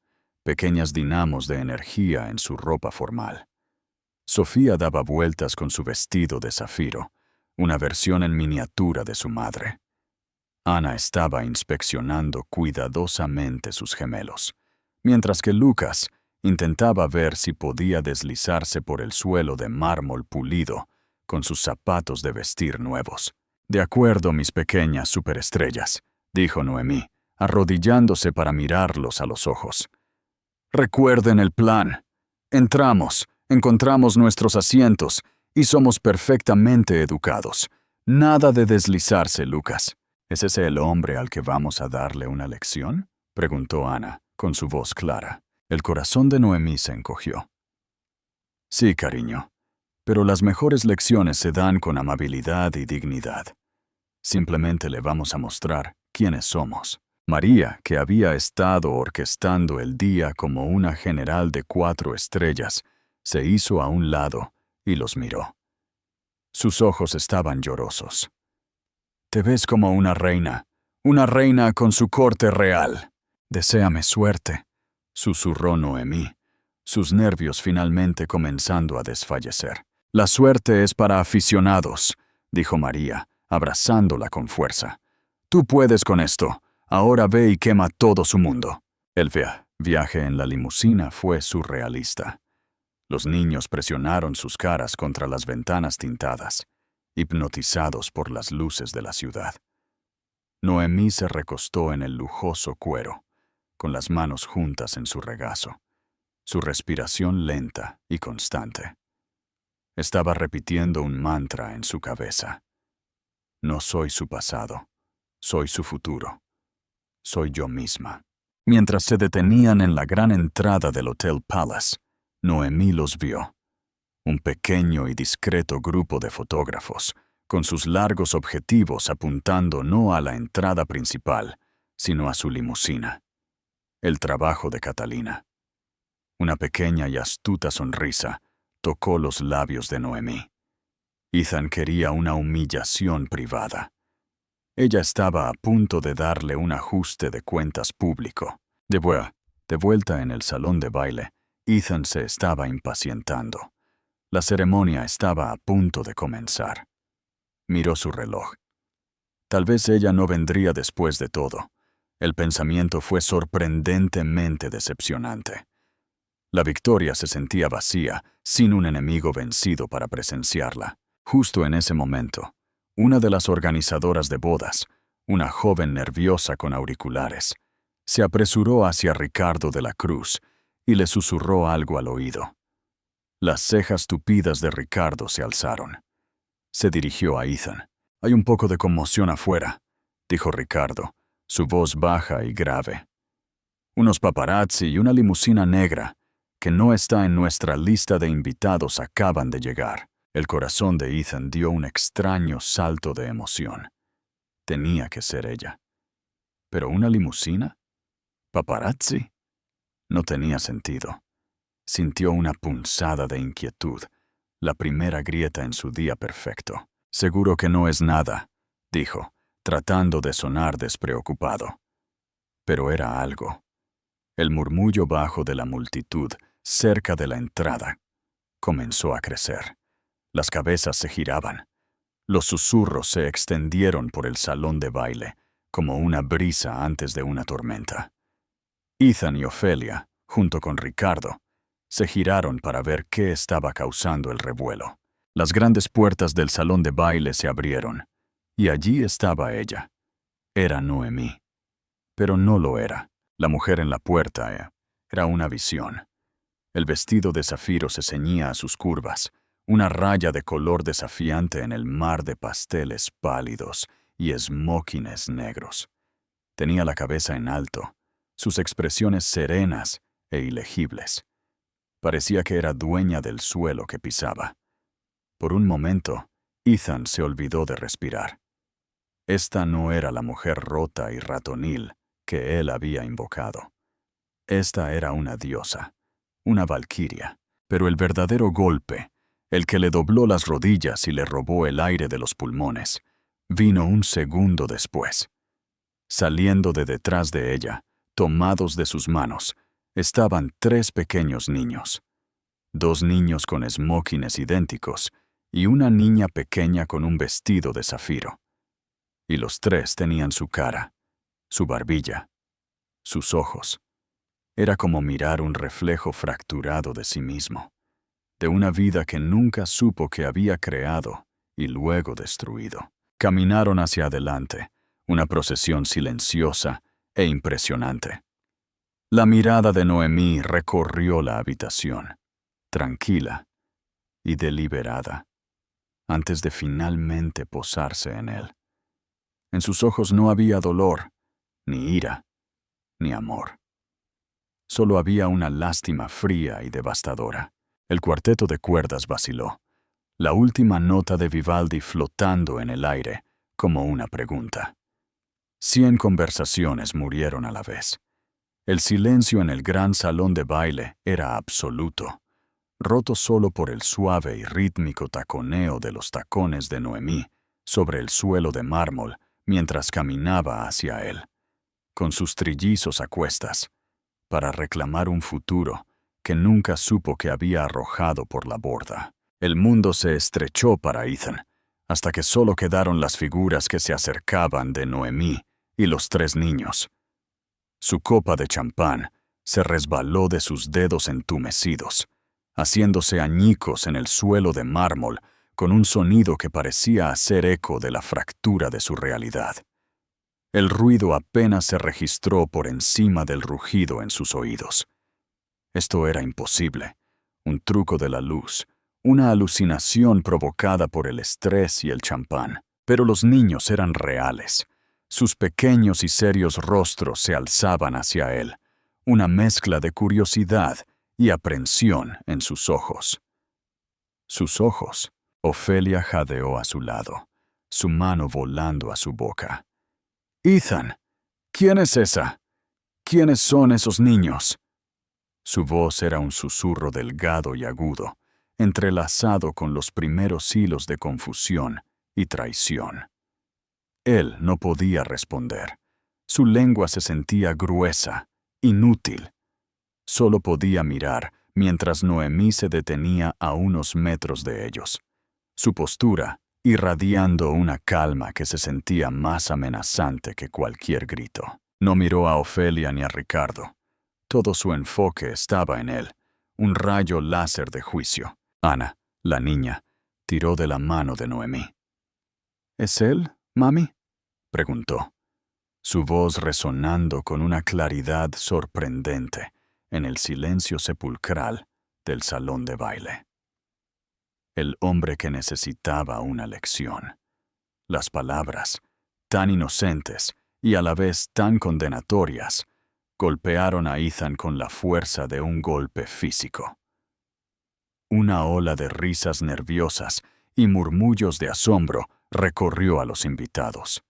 pequeñas dinamos de energía en su ropa formal. Sofía daba vueltas con su vestido de zafiro, una versión en miniatura de su madre. Ana estaba inspeccionando cuidadosamente sus gemelos, mientras que Lucas intentaba ver si podía deslizarse por el suelo de mármol pulido con sus zapatos de vestir nuevos. «De acuerdo, mis pequeñas superestrellas», dijo Noemí, arrodillándose para mirarlos a los ojos. «Recuerden el plan. Entramos, encontramos nuestros asientos y somos perfectamente educados. Nada de deslizarse, Lucas». «¿Es ese el hombre al que vamos a darle una lección?», preguntó Ana, con su voz clara. El corazón de Noemí se encogió. «Sí, cariño, pero las mejores lecciones se dan con amabilidad y dignidad. Simplemente le vamos a mostrar quiénes somos». María, que había estado orquestando el día como una general de 4 estrellas, se hizo a un lado y los miró. Sus ojos estaban llorosos. «Te ves como una reina con su corte real. Deséame suerte», susurró Noemí, sus nervios finalmente comenzando a desfallecer. «La suerte es para aficionados», dijo María, abrazándola con fuerza. «Tú puedes con esto. Ahora ve y quema todo su mundo». El viaje en la limusina fue surrealista. Los niños presionaron sus caras contra las ventanas tintadas, hipnotizados por las luces de la ciudad. Noemí se recostó en el lujoso cuero, con las manos juntas en su regazo, su respiración lenta y constante. Estaba repitiendo un mantra en su cabeza. «No soy su pasado, soy su futuro. Soy yo misma». Mientras se detenían en la gran entrada del Hotel Palace, Noemí los vio. Un pequeño y discreto grupo de fotógrafos, con sus largos objetivos apuntando no a la entrada principal, sino a su limusina. El trabajo de Catalina. Una pequeña y astuta sonrisa tocó los labios de Noemí. Ethan quería una humillación privada. Ella estaba a punto de darle un ajuste de cuentas público. De vuelta en el salón de baile, Ethan se estaba impacientando. La ceremonia estaba a punto de comenzar. Miró su reloj. Tal vez ella no vendría después de todo. El pensamiento fue sorprendentemente decepcionante. La victoria se sentía vacía, sin un enemigo vencido para presenciarla. Justo en ese momento, una de las organizadoras de bodas, una joven nerviosa con auriculares, se apresuró hacia Ricardo de la Cruz y le susurró algo al oído. Las cejas tupidas de Ricardo se alzaron. Se dirigió a Ethan. «Hay un poco de conmoción afuera», dijo Ricardo, su voz baja y grave. «Unos paparazzi y una limusina negra, que no está en nuestra lista de invitados, acaban de llegar». El corazón de Ethan dio un extraño salto de emoción. Tenía que ser ella. ¿Pero una limusina? ¿Paparazzi? No tenía sentido. Sintió una punzada de inquietud, la primera grieta en su día perfecto. «Seguro que no es nada», dijo, tratando de sonar despreocupado. Pero era algo. El murmullo bajo de la multitud, cerca de la entrada, comenzó a crecer. Las cabezas se giraban. Los susurros se extendieron por el salón de baile, como una brisa antes de una tormenta. Ethan y Ofelia, junto con Ricardo, se giraron para ver qué estaba causando el revuelo. Las grandes puertas del salón de baile se abrieron, y allí estaba ella. Era Noemí. Pero no lo era. La mujer en la puerta era una visión. El vestido de zafiro se ceñía a sus curvas, una raya de color desafiante en el mar de pasteles pálidos y esmóquines negros. Tenía la cabeza en alto, sus expresiones serenas e ilegibles. Parecía que era dueña del suelo que pisaba. Por un momento, Ethan se olvidó de respirar. Esta no era la mujer rota y ratonil que él había invocado. Esta era una diosa, una valquiria, pero el verdadero golpe, el que le dobló las rodillas y le robó el aire de los pulmones, vino un segundo después. Saliendo de detrás de ella, tomados de sus manos, estaban 3 pequeños niños. 2 niños con esmóquines idénticos y una niña pequeña con un vestido de zafiro. Y los 3 tenían su cara, su barbilla, sus ojos. Era como mirar un reflejo fracturado de sí mismo, de una vida que nunca supo que había creado y luego destruido. Caminaron hacia adelante, una procesión silenciosa e impresionante. La mirada de Noemí recorrió la habitación, tranquila y deliberada, antes de finalmente posarse en él. En sus ojos no había dolor, ni ira, ni amor. Solo había una lástima fría y devastadora. El cuarteto de cuerdas vaciló, la última nota de Vivaldi flotando en el aire como una pregunta. 100 conversaciones murieron a la vez. El silencio en el gran salón de baile era absoluto, roto solo por el suave y rítmico taconeo de los tacones de Noemí sobre el suelo de mármol mientras caminaba hacia él, con sus trillizos a cuestas, para reclamar un futuro que nunca supo que había arrojado por la borda. El mundo se estrechó para Ethan, hasta que solo quedaron las figuras que se acercaban de Noemí y los 3 niños. Su copa de champán se resbaló de sus dedos entumecidos, haciéndose añicos en el suelo de mármol con un sonido que parecía hacer eco de la fractura de su realidad. El ruido apenas se registró por encima del rugido en sus oídos. Esto era imposible, un truco de la luz, una alucinación provocada por el estrés y el champán. Pero los niños eran reales. Sus pequeños y serios rostros se alzaban hacia él, una mezcla de curiosidad y aprensión en sus ojos. Sus ojos. Ofelia jadeó a su lado, su mano volando a su boca. «Ethan, ¿quién es esa? ¿Quiénes son esos niños?» Su voz era un susurro delgado y agudo, entrelazado con los primeros hilos de confusión y traición. Él no podía responder. Su lengua se sentía gruesa, inútil. Solo podía mirar mientras Noemí se detenía a unos metros de ellos, su postura irradiando una calma que se sentía más amenazante que cualquier grito. No miró a Ofelia ni a Ricardo. Todo su enfoque estaba en él, un rayo láser de juicio. Ana, la niña, tiró de la mano de Noemí. «¿Es él, mami?», preguntó, su voz resonando con una claridad sorprendente en el silencio sepulcral del salón de baile. El hombre que necesitaba una lección. Las palabras, tan inocentes y a la vez tan condenatorias, golpearon a Ethan con la fuerza de un golpe físico. Una ola de risas nerviosas y murmullos de asombro recorrió a los invitados.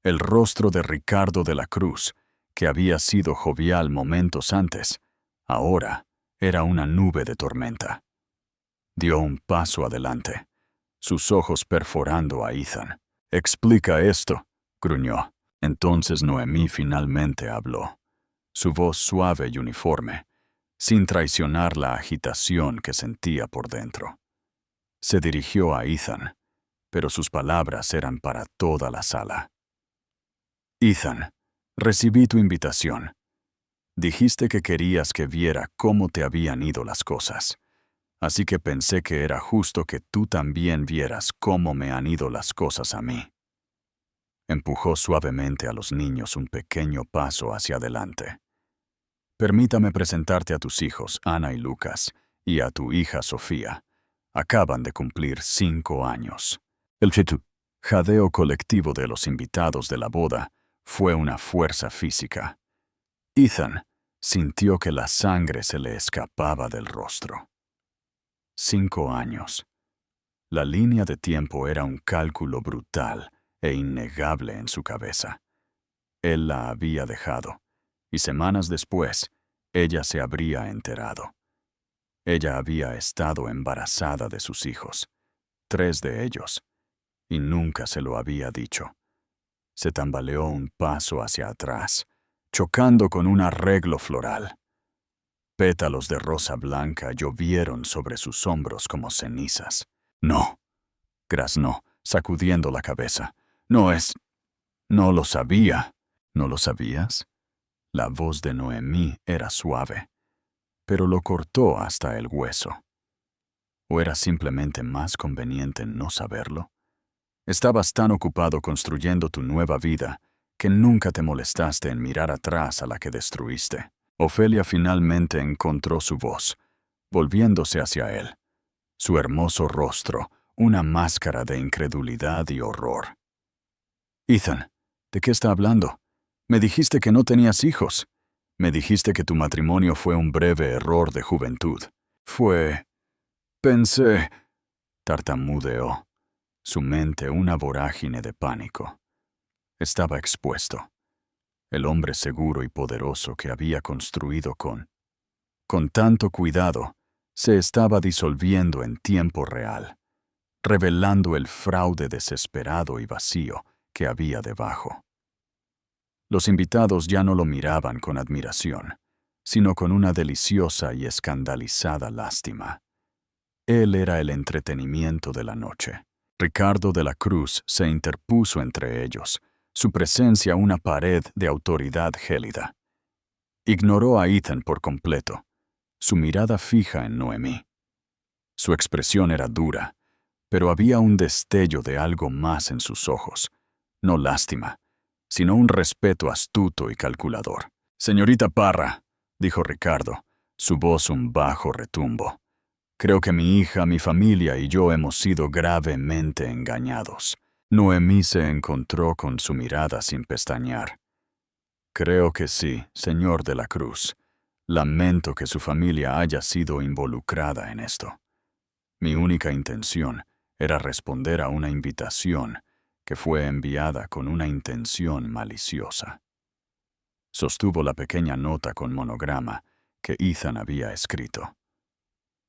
El rostro de Ricardo de la Cruz, que había sido jovial momentos antes, ahora era una nube de tormenta. Dio un paso adelante, sus ojos perforando a Ethan. «Explica esto», gruñó. Entonces Noemí finalmente habló, su voz suave y uniforme, sin traicionar la agitación que sentía por dentro. Se dirigió a Ethan, pero sus palabras eran para toda la sala. «Ethan, recibí tu invitación. Dijiste que querías que viera cómo te habían ido las cosas. Así que pensé que era justo que tú también vieras cómo me han ido las cosas a mí. Empujó suavemente a los niños un pequeño paso hacia adelante. Permítame presentarte a tus hijos, Ana y Lucas, y a tu hija Sofía. Acaban de cumplir 5 años. El jadeo colectivo de los invitados de la boda fue una fuerza física. Ethan sintió que la sangre se le escapaba del rostro. 5 años. La línea de tiempo era un cálculo brutal e innegable en su cabeza. Él la había dejado, y semanas después, ella se habría enterado. Ella había estado embarazada de sus hijos, 3 de ellos, y nunca se lo había dicho. Se tambaleó un paso hacia atrás, chocando con un arreglo floral. Pétalos de rosa blanca llovieron sobre sus hombros como cenizas. No, graznó, sacudiendo la cabeza. No lo sabía. ¿No lo sabías? La voz de Noemí era suave, pero lo cortó hasta el hueso. ¿O era simplemente más conveniente no saberlo? Estabas tan ocupado construyendo tu nueva vida que nunca te molestaste en mirar atrás a la que destruiste. Ofelia finalmente encontró su voz, volviéndose hacia él. Su hermoso rostro, una máscara de incredulidad y horror. Ethan, ¿de qué está hablando? Me dijiste que no tenías hijos. Me dijiste que tu matrimonio fue un breve error de juventud. Pensé, tartamudeó, su mente una vorágine de pánico. Estaba expuesto. El hombre seguro y poderoso que había construido con tanto cuidado, se estaba disolviendo en tiempo real, revelando el fraude desesperado y vacío que había debajo. Los invitados ya no lo miraban con admiración, sino con una deliciosa y escandalizada lástima. Él era el entretenimiento de la noche. Ricardo de la Cruz se interpuso entre ellos, su presencia una pared de autoridad gélida. Ignoró a Ethan por completo, su mirada fija en Noemí. Su expresión era dura, pero había un destello de algo más en sus ojos, no lástima, sino un respeto astuto y calculador. «Señorita Parra», dijo Ricardo, su voz un bajo retumbo. «Creo que mi hija, mi familia y yo hemos sido gravemente engañados». Noemí se encontró con su mirada sin pestañear. «Creo que sí, señor de la Cruz. Lamento que su familia haya sido involucrada en esto. Mi única intención era responder a una invitación que fue enviada con una intención maliciosa». Sostuvo la pequeña nota con monograma que Ethan había escrito.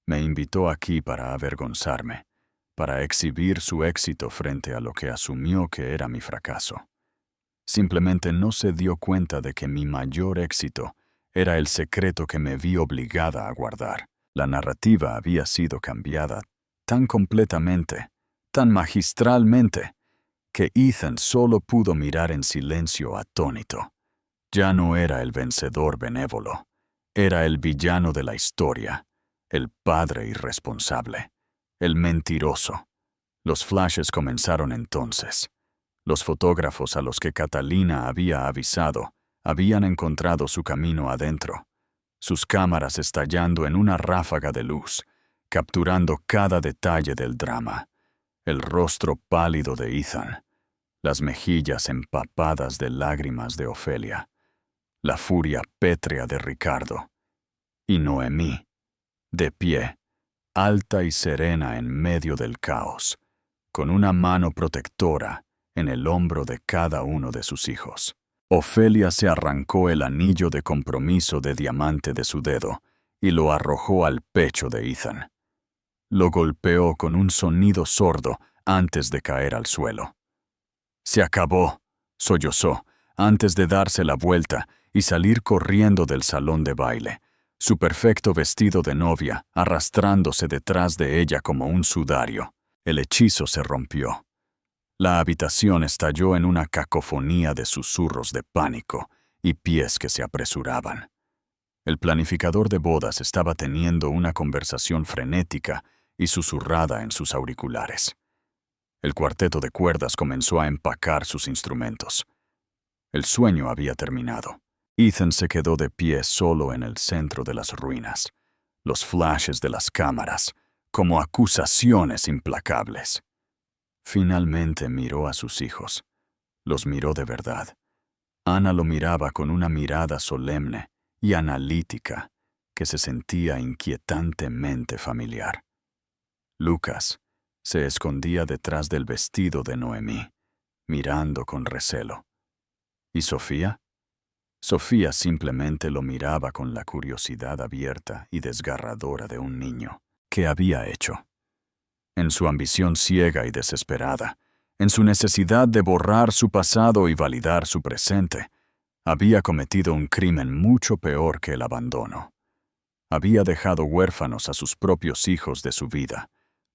«Me invitó aquí para avergonzarme, para exhibir su éxito frente a lo que asumió que era mi fracaso. Simplemente no se dio cuenta de que mi mayor éxito era el secreto que me vi obligada a guardar. La narrativa había sido cambiada tan completamente, tan magistralmente, que Ethan solo pudo mirar en silencio atónito. Ya no era el vencedor benévolo, era el villano de la historia, el padre irresponsable, el mentiroso. Los flashes comenzaron entonces. Los fotógrafos a los que Catalina había avisado habían encontrado su camino adentro, sus cámaras estallando en una ráfaga de luz, capturando cada detalle del drama. El rostro pálido de Ethan, las mejillas empapadas de lágrimas de Ofelia, la furia pétrea de Ricardo, y Noemí, de pie, alta y serena en medio del caos, con una mano protectora en el hombro de cada uno de sus hijos. Ofelia se arrancó el anillo de compromiso de diamante de su dedo y lo arrojó al pecho de Ethan. Lo golpeó con un sonido sordo antes de caer al suelo. «Se acabó», sollozó, antes de darse la vuelta y salir corriendo del salón de baile, su perfecto vestido de novia arrastrándose detrás de ella como un sudario. El hechizo se rompió. La habitación estalló en una cacofonía de susurros de pánico y pies que se apresuraban. El planificador de bodas estaba teniendo una conversación frenética y susurrada en sus auriculares. El cuarteto de cuerdas comenzó a empacar sus instrumentos. El sueño había terminado. Ethan se quedó de pie solo en el centro de las ruinas. Los flashes de las cámaras, como acusaciones implacables. Finalmente miró a sus hijos. Los miró de verdad. Ana lo miraba con una mirada solemne y analítica que se sentía inquietantemente familiar. Lucas se escondía detrás del vestido de Noemí, mirando con recelo. ¿Y Sofía? Sofía simplemente lo miraba con la curiosidad abierta y desgarradora de un niño. ¿Qué había hecho? En su ambición ciega y desesperada, en su necesidad de borrar su pasado y validar su presente, había cometido un crimen mucho peor que el abandono. Había dejado huérfanos a sus propios hijos de su vida,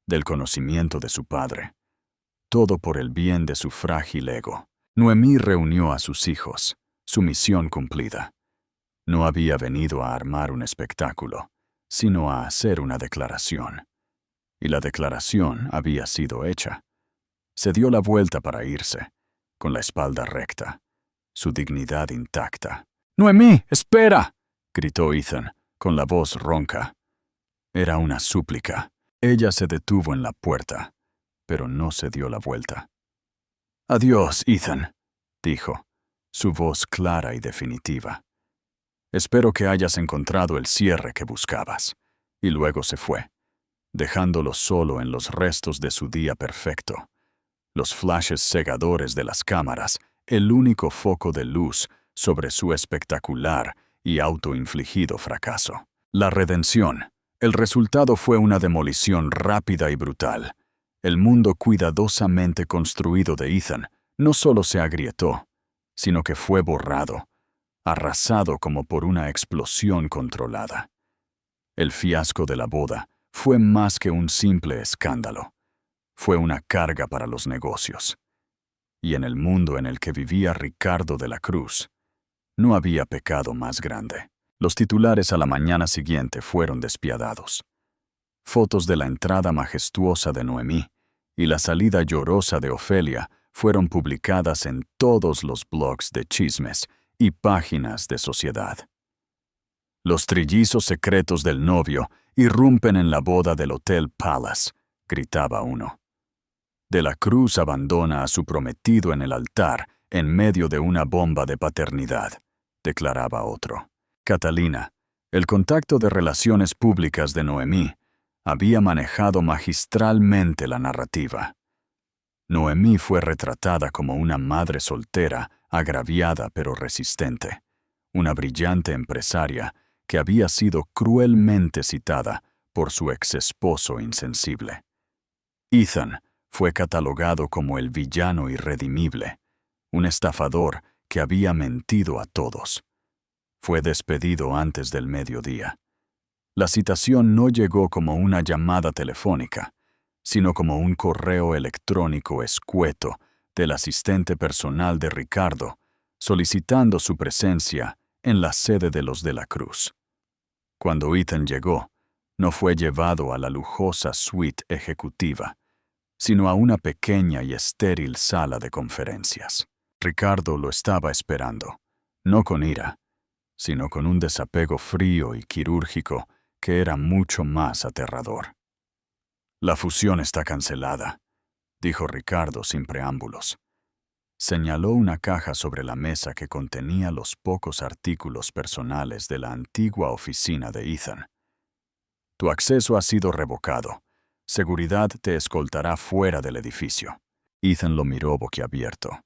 del conocimiento de su padre. Todo por el bien de su frágil ego. Noemí reunió a sus hijos, su misión cumplida. No había venido a armar un espectáculo, sino a hacer una declaración. Y la declaración había sido hecha. Se dio la vuelta para irse, con la espalda recta, su dignidad intacta. «¡Noemí, espera!», gritó Ethan, con la voz ronca. Era una súplica. Ella se detuvo en la puerta, pero no se dio la vuelta. «Adiós, Ethan», dijo, su voz clara y definitiva. «Espero que hayas encontrado el cierre que buscabas». Y luego se fue, dejándolo solo en los restos de su día perfecto. Los flashes cegadores de las cámaras, el único foco de luz sobre su espectacular y autoinfligido fracaso. La redención. El resultado fue una demolición rápida y brutal. El mundo cuidadosamente construido de Ethan no solo se agrietó, sino que fue borrado, arrasado como por una explosión controlada. El fiasco de la boda fue más que un simple escándalo. Fue una carga para los negocios. Y en el mundo en el que vivía Ricardo de la Cruz, no había pecado más grande. Los titulares a la mañana siguiente fueron despiadados. Fotos de la entrada majestuosa de Noemí y la salida llorosa de Ofelia fueron publicadas en todos los blogs de chismes y páginas de sociedad. «Los trillizos secretos del novio irrumpen en la boda del Hotel Palace», gritaba uno. «De la Cruz abandona a su prometido en el altar en medio de una bomba de paternidad», declaraba otro. Catalina, el contacto de relaciones públicas de Noemí, había manejado magistralmente la narrativa. Noemí fue retratada como una madre soltera, agraviada pero resistente, una brillante empresaria que había sido cruelmente citada por su exesposo insensible. Ethan fue catalogado como el villano irredimible, un estafador que había mentido a todos. Fue despedido antes del mediodía. La citación no llegó como una llamada telefónica, sino como un correo electrónico escueto del asistente personal de Ricardo, solicitando su presencia en la sede de los de la Cruz. Cuando Ethan llegó, no fue llevado a la lujosa suite ejecutiva, sino a una pequeña y estéril sala de conferencias. Ricardo lo estaba esperando, no con ira, sino con un desapego frío y quirúrgico que era mucho más aterrador. «La fusión está cancelada», dijo Ricardo sin preámbulos. Señaló una caja sobre la mesa que contenía los pocos artículos personales de la antigua oficina de Ethan. «Tu acceso ha sido revocado. Seguridad te escoltará fuera del edificio». Ethan lo miró boquiabierto.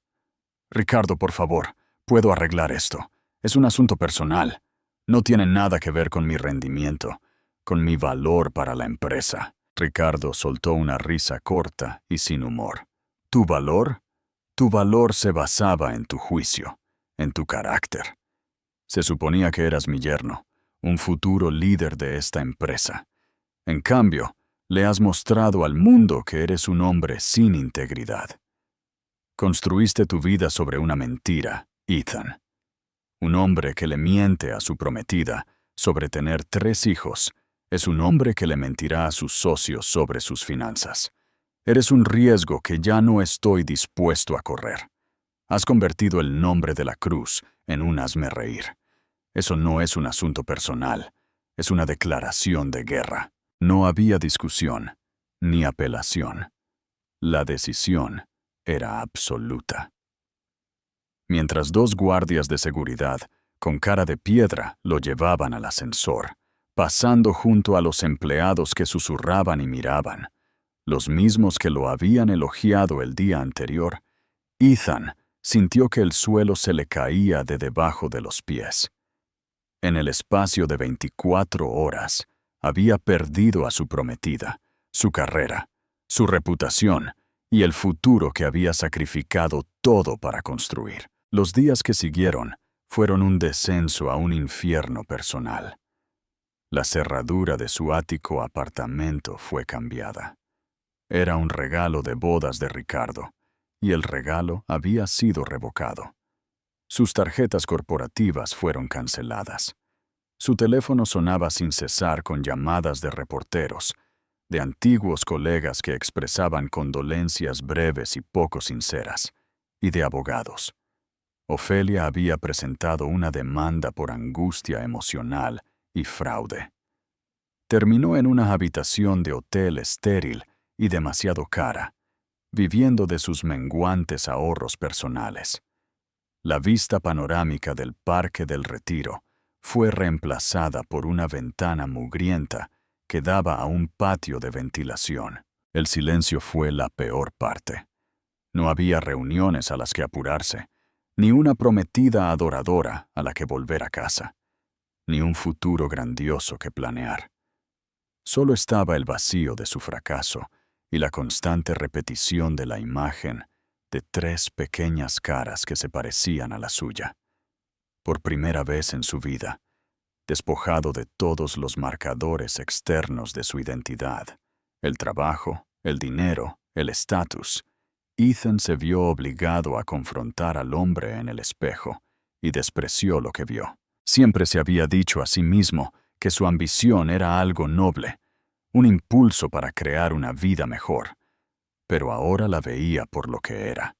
«Ricardo, por favor, puedo arreglar esto. Es un asunto personal. No tiene nada que ver con mi rendimiento, con mi valor para la empresa». Ricardo soltó una risa corta y sin humor. «¿Tu valor? Tu valor se basaba en tu juicio, en tu carácter. Se suponía que eras mi yerno, un futuro líder de esta empresa. En cambio, le has mostrado al mundo que eres un hombre sin integridad. Construiste tu vida sobre una mentira, Ethan. Un hombre que le miente a su prometida sobre tener 3 hijos, es un hombre que le mentirá a sus socios sobre sus finanzas. Eres un riesgo que ya no estoy dispuesto a correr. Has convertido el nombre de la cruz en un hazmerreír. Eso no es un asunto personal, es una declaración de guerra. No había discusión, ni apelación. La decisión era absoluta. Mientras 2 guardias de seguridad, con cara de piedra, lo llevaban al ascensor, pasando junto a los empleados que susurraban y miraban, los mismos que lo habían elogiado el día anterior, Ethan sintió que el suelo se le caía de debajo de los pies. En el espacio de 24 horas, había perdido a su prometida, su carrera, su reputación y el futuro que había sacrificado todo para construir. Los días que siguieron fueron un descenso a un infierno personal. La cerradura de su ático apartamento fue cambiada. Era un regalo de bodas de Ricardo, y el regalo había sido revocado. Sus tarjetas corporativas fueron canceladas. Su teléfono sonaba sin cesar con llamadas de reporteros, de antiguos colegas que expresaban condolencias breves y poco sinceras, y de abogados. Ofelia había presentado una demanda por angustia emocional y fraude. Terminó en una habitación de hotel estéril y demasiado cara, viviendo de sus menguantes ahorros personales. La vista panorámica del Parque del Retiro fue reemplazada por una ventana mugrienta que daba a un patio de ventilación. El silencio fue la peor parte. No había reuniones a las que apurarse, ni una prometida adoradora a la que volver a casa, ni un futuro grandioso que planear. Solo estaba el vacío de su fracaso y la constante repetición de la imagen de 3 pequeñas caras que se parecían a la suya. Por primera vez en su vida, despojado de todos los marcadores externos de su identidad, el trabajo, el dinero, el estatus, Ethan se vio obligado a confrontar al hombre en el espejo y despreció lo que vio. Siempre se había dicho a sí mismo que su ambición era algo noble, un impulso para crear una vida mejor, pero ahora la veía por lo que era.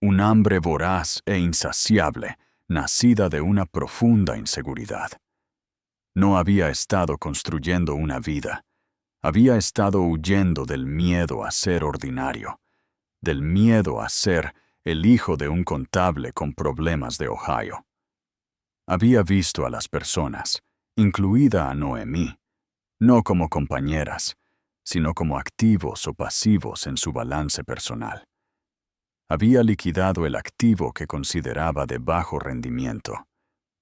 Un hambre voraz e insaciable, nacida de una profunda inseguridad. No había estado construyendo una vida, había estado huyendo del miedo a ser ordinario, del miedo a ser el hijo de un contable con problemas de Ohio. Había visto a las personas, incluida a Noemí, no como compañeras, sino como activos o pasivos en su balance personal. Había liquidado el activo que consideraba de bajo rendimiento,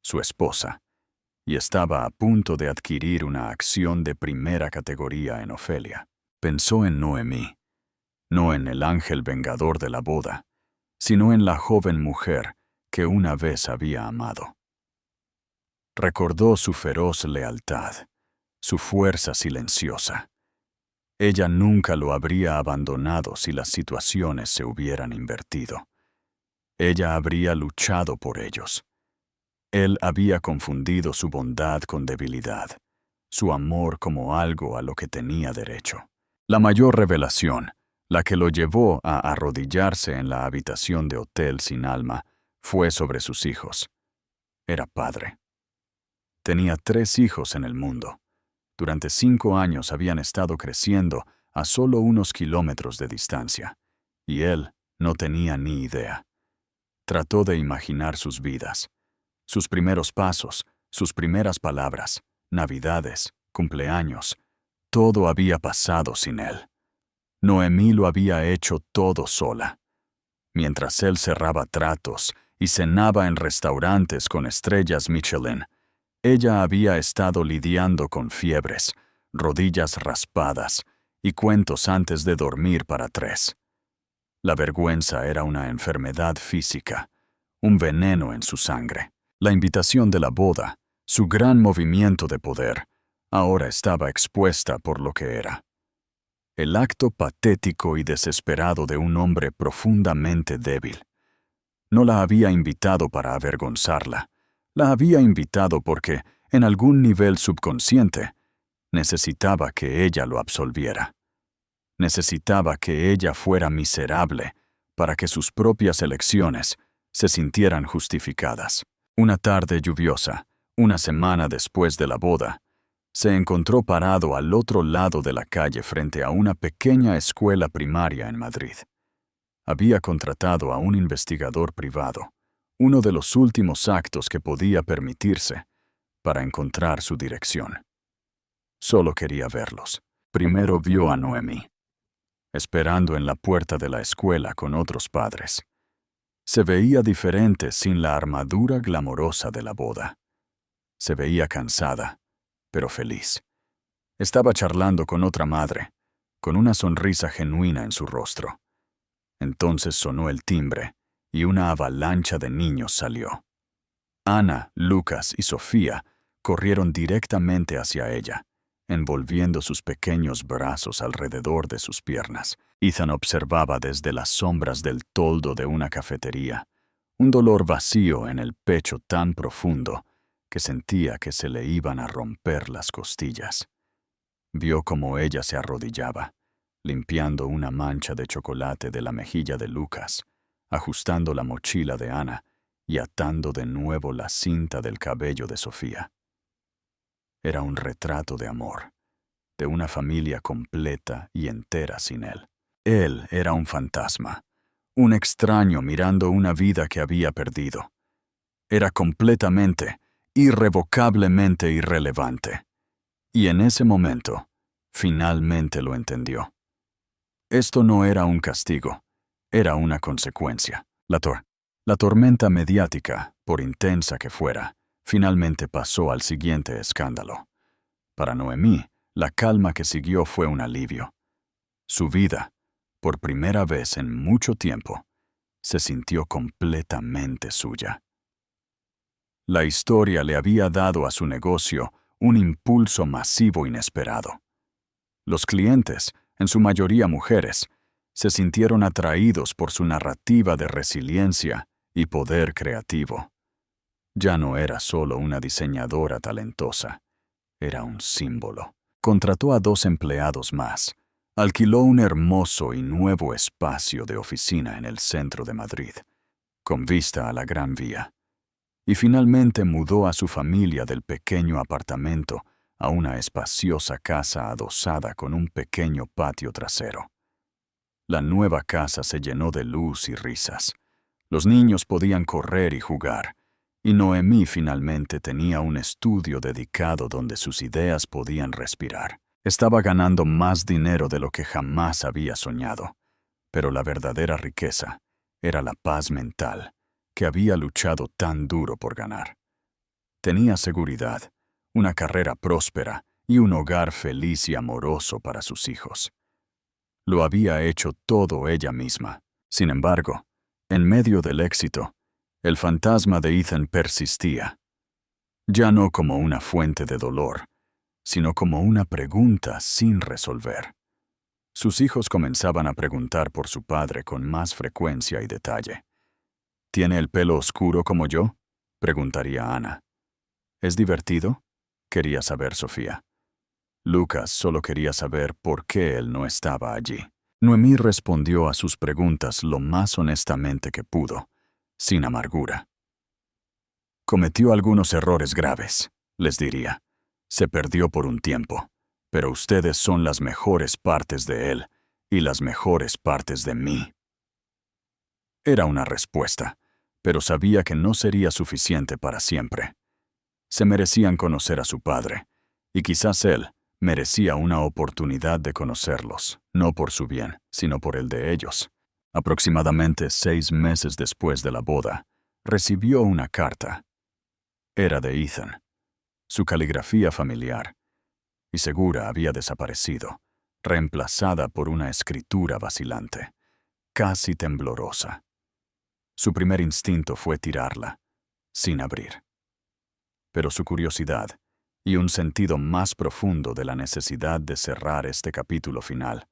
su esposa, y estaba a punto de adquirir una acción de primera categoría en Ofelia. Pensó en Noemí, no en el ángel vengador de la boda, sino en la joven mujer que una vez había amado. Recordó su feroz lealtad, su fuerza silenciosa. Ella nunca lo habría abandonado si las situaciones se hubieran invertido. Ella habría luchado por ellos. Él había confundido su bondad con debilidad, su amor como algo a lo que tenía derecho. La mayor revelación, la que lo llevó a arrodillarse en la habitación de hotel sin alma, fue sobre sus hijos. Era padre. Tenía 3 hijos en el mundo. Durante 5 años habían estado creciendo a solo unos kilómetros de distancia, y él no tenía ni idea. Trató de imaginar sus vidas, sus primeros pasos, sus primeras palabras, navidades, cumpleaños. Todo había pasado sin él. Noemí lo había hecho todo sola. Mientras él cerraba tratos y cenaba en restaurantes con estrellas Michelin, ella había estado lidiando con fiebres, rodillas raspadas y cuentos antes de dormir para 3. La vergüenza era una enfermedad física, un veneno en su sangre. La invitación de la boda, su gran movimiento de poder, ahora estaba expuesta por lo que era. El acto patético y desesperado de un hombre profundamente débil. No la había invitado para avergonzarla. La había invitado porque en algún nivel subconsciente, necesitaba que ella lo absolviera. Necesitaba que ella fuera miserable para que sus propias elecciones se sintieran justificadas. Una tarde lluviosa, una semana después de la boda, se encontró parado al otro lado de la calle frente a una pequeña escuela primaria en Madrid. Había contratado a un investigador privado, uno de los últimos actos que podía permitirse, para encontrar su dirección. Solo quería verlos. Primero vio a Noemí, esperando en la puerta de la escuela con otros padres. Se veía diferente sin la armadura glamorosa de la boda. Se veía cansada, pero feliz. Estaba charlando con otra madre, con una sonrisa genuina en su rostro. Entonces sonó el timbre y una avalancha de niños salió. Ana, Lucas y Sofía corrieron directamente hacia ella, envolviendo sus pequeños brazos alrededor de sus piernas. Ethan observaba desde las sombras del toldo de una cafetería, un dolor vacío en el pecho tan profundo que sentía que se le iban a romper las costillas. Vio cómo ella se arrodillaba, limpiando una mancha de chocolate de la mejilla de Lucas, ajustando la mochila de Ana y atando de nuevo la cinta del cabello de Sofía. Era un retrato de amor, de una familia completa y entera sin él. Él era un fantasma, un extraño mirando una vida que había perdido. Era completamente, irrevocablemente irrelevante. Y en ese momento, finalmente lo entendió. Esto no era un castigo, era una consecuencia. La tormenta mediática, por intensa que fuera, finalmente pasó al siguiente escándalo. Para Noemí, la calma que siguió fue un alivio. Su vida, por primera vez en mucho tiempo, se sintió completamente suya. La historia le había dado a su negocio un impulso masivo inesperado. Los clientes, en su mayoría mujeres, se sintieron atraídos por su narrativa de resiliencia y poder creativo. Ya no era solo una diseñadora talentosa, era un símbolo. Contrató a 2 empleados más. Alquiló un hermoso y nuevo espacio de oficina en el centro de Madrid, con vista a la Gran Vía. Y finalmente mudó a su familia del pequeño apartamento a una espaciosa casa adosada con un pequeño patio trasero. La nueva casa se llenó de luz y risas. Los niños podían correr y jugar, y Noemí finalmente tenía un estudio dedicado donde sus ideas podían respirar. Estaba ganando más dinero de lo que jamás había soñado, pero la verdadera riqueza era la paz mental que había luchado tan duro por ganar. Tenía seguridad, una carrera próspera y un hogar feliz y amoroso para sus hijos. Lo había hecho todo ella misma. Sin embargo, en medio del éxito, el fantasma de Ethan persistía, ya no como una fuente de dolor, sino como una pregunta sin resolver. Sus hijos comenzaban a preguntar por su padre con más frecuencia y detalle. ¿Tiene el pelo oscuro como yo?, preguntaría Ana. ¿Es divertido?, quería saber Sofía. Lucas solo quería saber por qué él no estaba allí. Noemí respondió a sus preguntas lo más honestamente que pudo, sin amargura. Cometió algunos errores graves, les diría. Se perdió por un tiempo, pero ustedes son las mejores partes de él y las mejores partes de mí. Era una respuesta, pero sabía que no sería suficiente para siempre. Se merecían conocer a su padre, y quizás él merecía una oportunidad de conocerlos, no por su bien, sino por el de ellos. Aproximadamente 6 meses después de la boda, recibió una carta. Era de Ethan. Su caligrafía familiar y segura había desaparecido, reemplazada por una escritura vacilante, casi temblorosa. Su primer instinto fue tirarla, sin abrir. Pero su curiosidad y un sentido más profundo de la necesidad de cerrar este capítulo final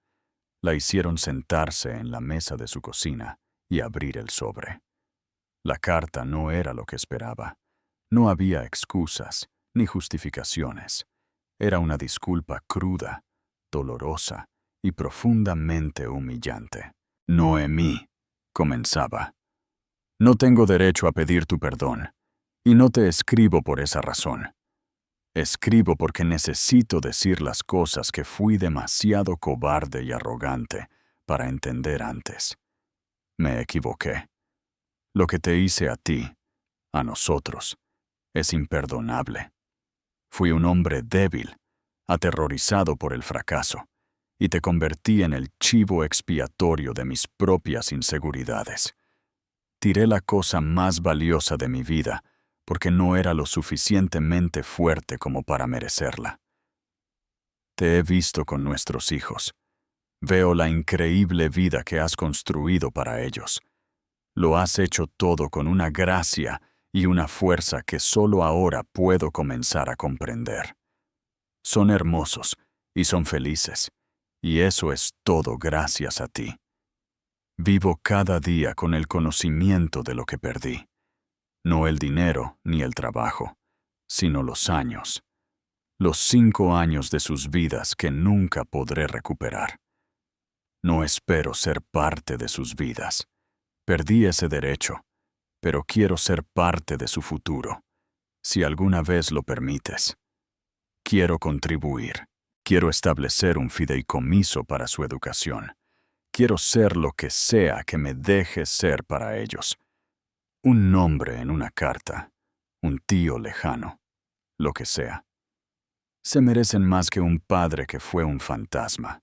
la hicieron sentarse en la mesa de su cocina y abrir el sobre. La carta no era lo que esperaba. No había excusas, ni justificaciones. Era una disculpa cruda, dolorosa y profundamente humillante. Noemí, comenzaba. No tengo derecho a pedir tu perdón, y no te escribo por esa razón. Escribo porque necesito decir las cosas que fui demasiado cobarde y arrogante para entender antes. Me equivoqué. Lo que te hice a ti, a nosotros, es imperdonable. Fui un hombre débil, aterrorizado por el fracaso, y te convertí en el chivo expiatorio de mis propias inseguridades. Tiré la cosa más valiosa de mi vida, porque no era lo suficientemente fuerte como para merecerla. Te he visto con nuestros hijos. Veo la increíble vida que has construido para ellos. Lo has hecho todo con una gracia y una fuerza que solo ahora puedo comenzar a comprender. Son hermosos y son felices, y eso es todo gracias a ti. Vivo cada día con el conocimiento de lo que perdí. No el dinero ni el trabajo, sino los años. Los 5 años de sus vidas que nunca podré recuperar. No espero ser parte de sus vidas. Perdí ese derecho, pero quiero ser parte de su futuro, si alguna vez lo permites. Quiero contribuir. Quiero establecer un fideicomiso para su educación. Quiero ser lo que sea que me deje ser para ellos. Un nombre en una carta, un tío lejano, lo que sea. Se merecen más que un padre que fue un fantasma.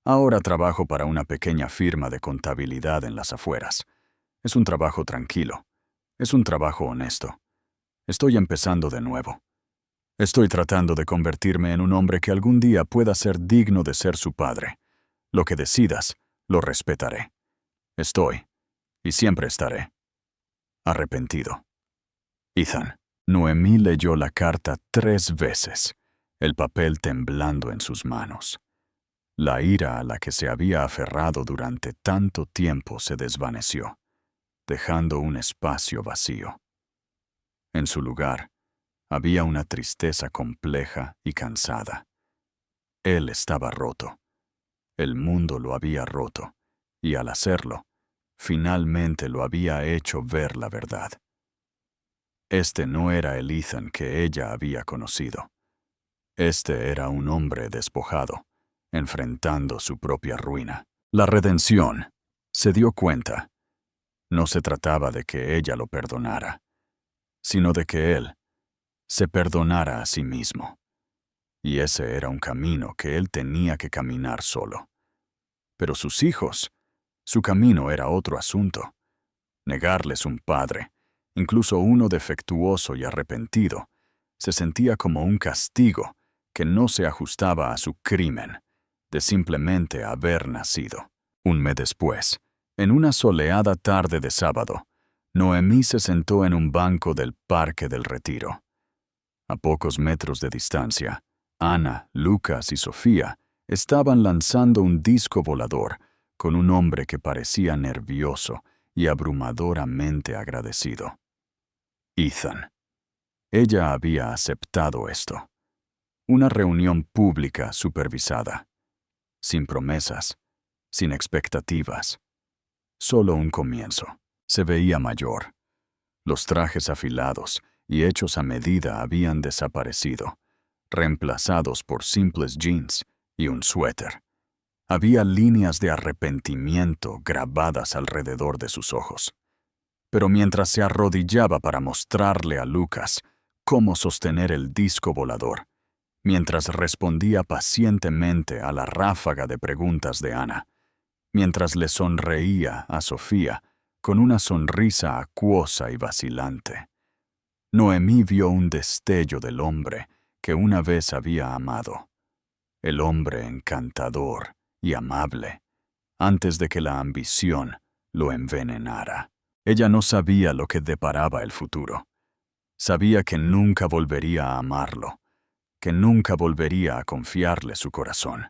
Ahora trabajo para una pequeña firma de contabilidad en las afueras. Es un trabajo tranquilo. Es un trabajo honesto. Estoy empezando de nuevo. Estoy tratando de convertirme en un hombre que algún día pueda ser digno de ser su padre. Lo que decidas, lo respetaré. Estoy, y siempre estaré, arrepentido. Ethan. Noemí leyó la carta 3 veces, el papel temblando en sus manos. La ira a la que se había aferrado durante tanto tiempo se desvaneció, dejando un espacio vacío. En su lugar, había una tristeza compleja y cansada. Él estaba roto. El mundo lo había roto, y al hacerlo, finalmente lo había hecho ver la verdad. Este no era el Ethan que ella había conocido. Este era un hombre despojado, enfrentando su propia ruina. La redención, se dio cuenta, no se trataba de que ella lo perdonara, sino de que él se perdonara a sí mismo. Y ese era un camino que él tenía que caminar solo. Pero sus hijos, su camino era otro asunto. Negarles un padre, incluso uno defectuoso y arrepentido, se sentía como un castigo que no se ajustaba a su crimen de simplemente haber nacido. Un mes después, en una soleada tarde de sábado, Noemí se sentó en un banco del Parque del Retiro. A pocos metros de distancia, Ana, Lucas y Sofía estaban lanzando un disco volador con un hombre que parecía nervioso y abrumadoramente agradecido. Ethan. Ella había aceptado esto. Una reunión pública supervisada. Sin promesas, sin expectativas. Solo un comienzo. Se veía mayor. Los trajes afilados y hechos a medida habían desaparecido, reemplazados por simples jeans y un suéter. Había líneas de arrepentimiento grabadas alrededor de sus ojos. Pero mientras se arrodillaba para mostrarle a Lucas cómo sostener el disco volador, mientras respondía pacientemente a la ráfaga de preguntas de Ana, mientras le sonreía a Sofía con una sonrisa acuosa y vacilante, Noemí vio un destello del hombre que una vez había amado. El hombre encantador y amable, antes de que la ambición lo envenenara. Ella no sabía lo que deparaba el futuro. Sabía que nunca volvería a amarlo, que nunca volvería a confiarle su corazón.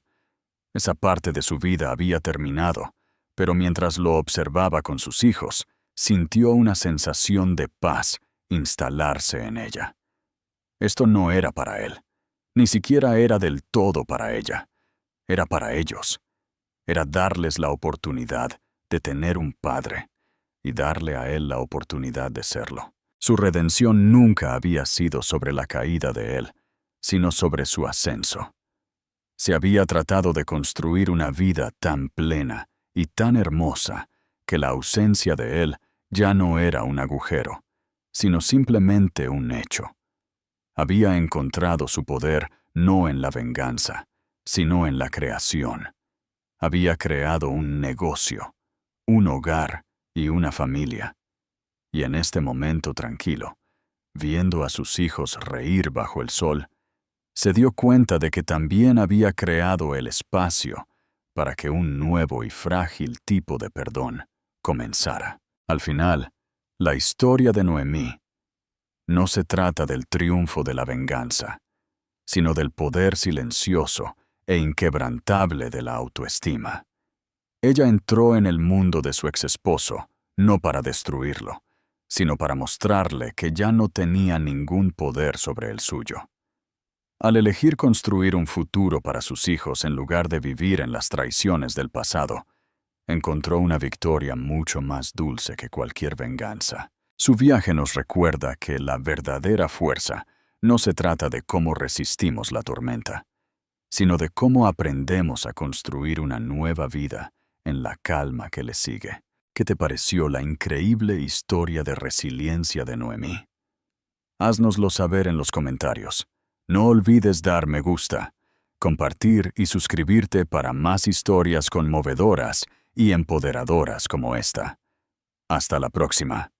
Esa parte de su vida había terminado, pero mientras lo observaba con sus hijos, sintió una sensación de paz instalarse en ella. Esto no era para él. Ni siquiera era del todo para ella. Era para ellos. Era darles la oportunidad de tener un padre y darle a él la oportunidad de serlo. Su redención nunca había sido sobre la caída de él, sino sobre su ascenso. Se había tratado de construir una vida tan plena y tan hermosa que la ausencia de él ya no era un agujero, sino simplemente un hecho. Había encontrado su poder no en la venganza, sino en la creación. Había creado un negocio, un hogar y una familia. Y en este momento tranquilo, viendo a sus hijos reír bajo el sol, se dio cuenta de que también había creado el espacio para que un nuevo y frágil tipo de perdón comenzara. Al final, la historia de Noemí no se trata del triunfo de la venganza, sino del poder silencioso e inquebrantable de la autoestima. Ella entró en el mundo de su exesposo no para destruirlo, sino para mostrarle que ya no tenía ningún poder sobre el suyo. Al elegir construir un futuro para sus hijos en lugar de vivir en las traiciones del pasado, encontró una victoria mucho más dulce que cualquier venganza. Su viaje nos recuerda que la verdadera fuerza no se trata de cómo resistimos la tormenta, sino de cómo aprendemos a construir una nueva vida en la calma que le sigue. ¿Qué te pareció la increíble historia de resiliencia de Noemí? Haznoslo saber en los comentarios. No olvides dar me gusta, compartir y suscribirte para más historias conmovedoras y empoderadoras como esta. Hasta la próxima.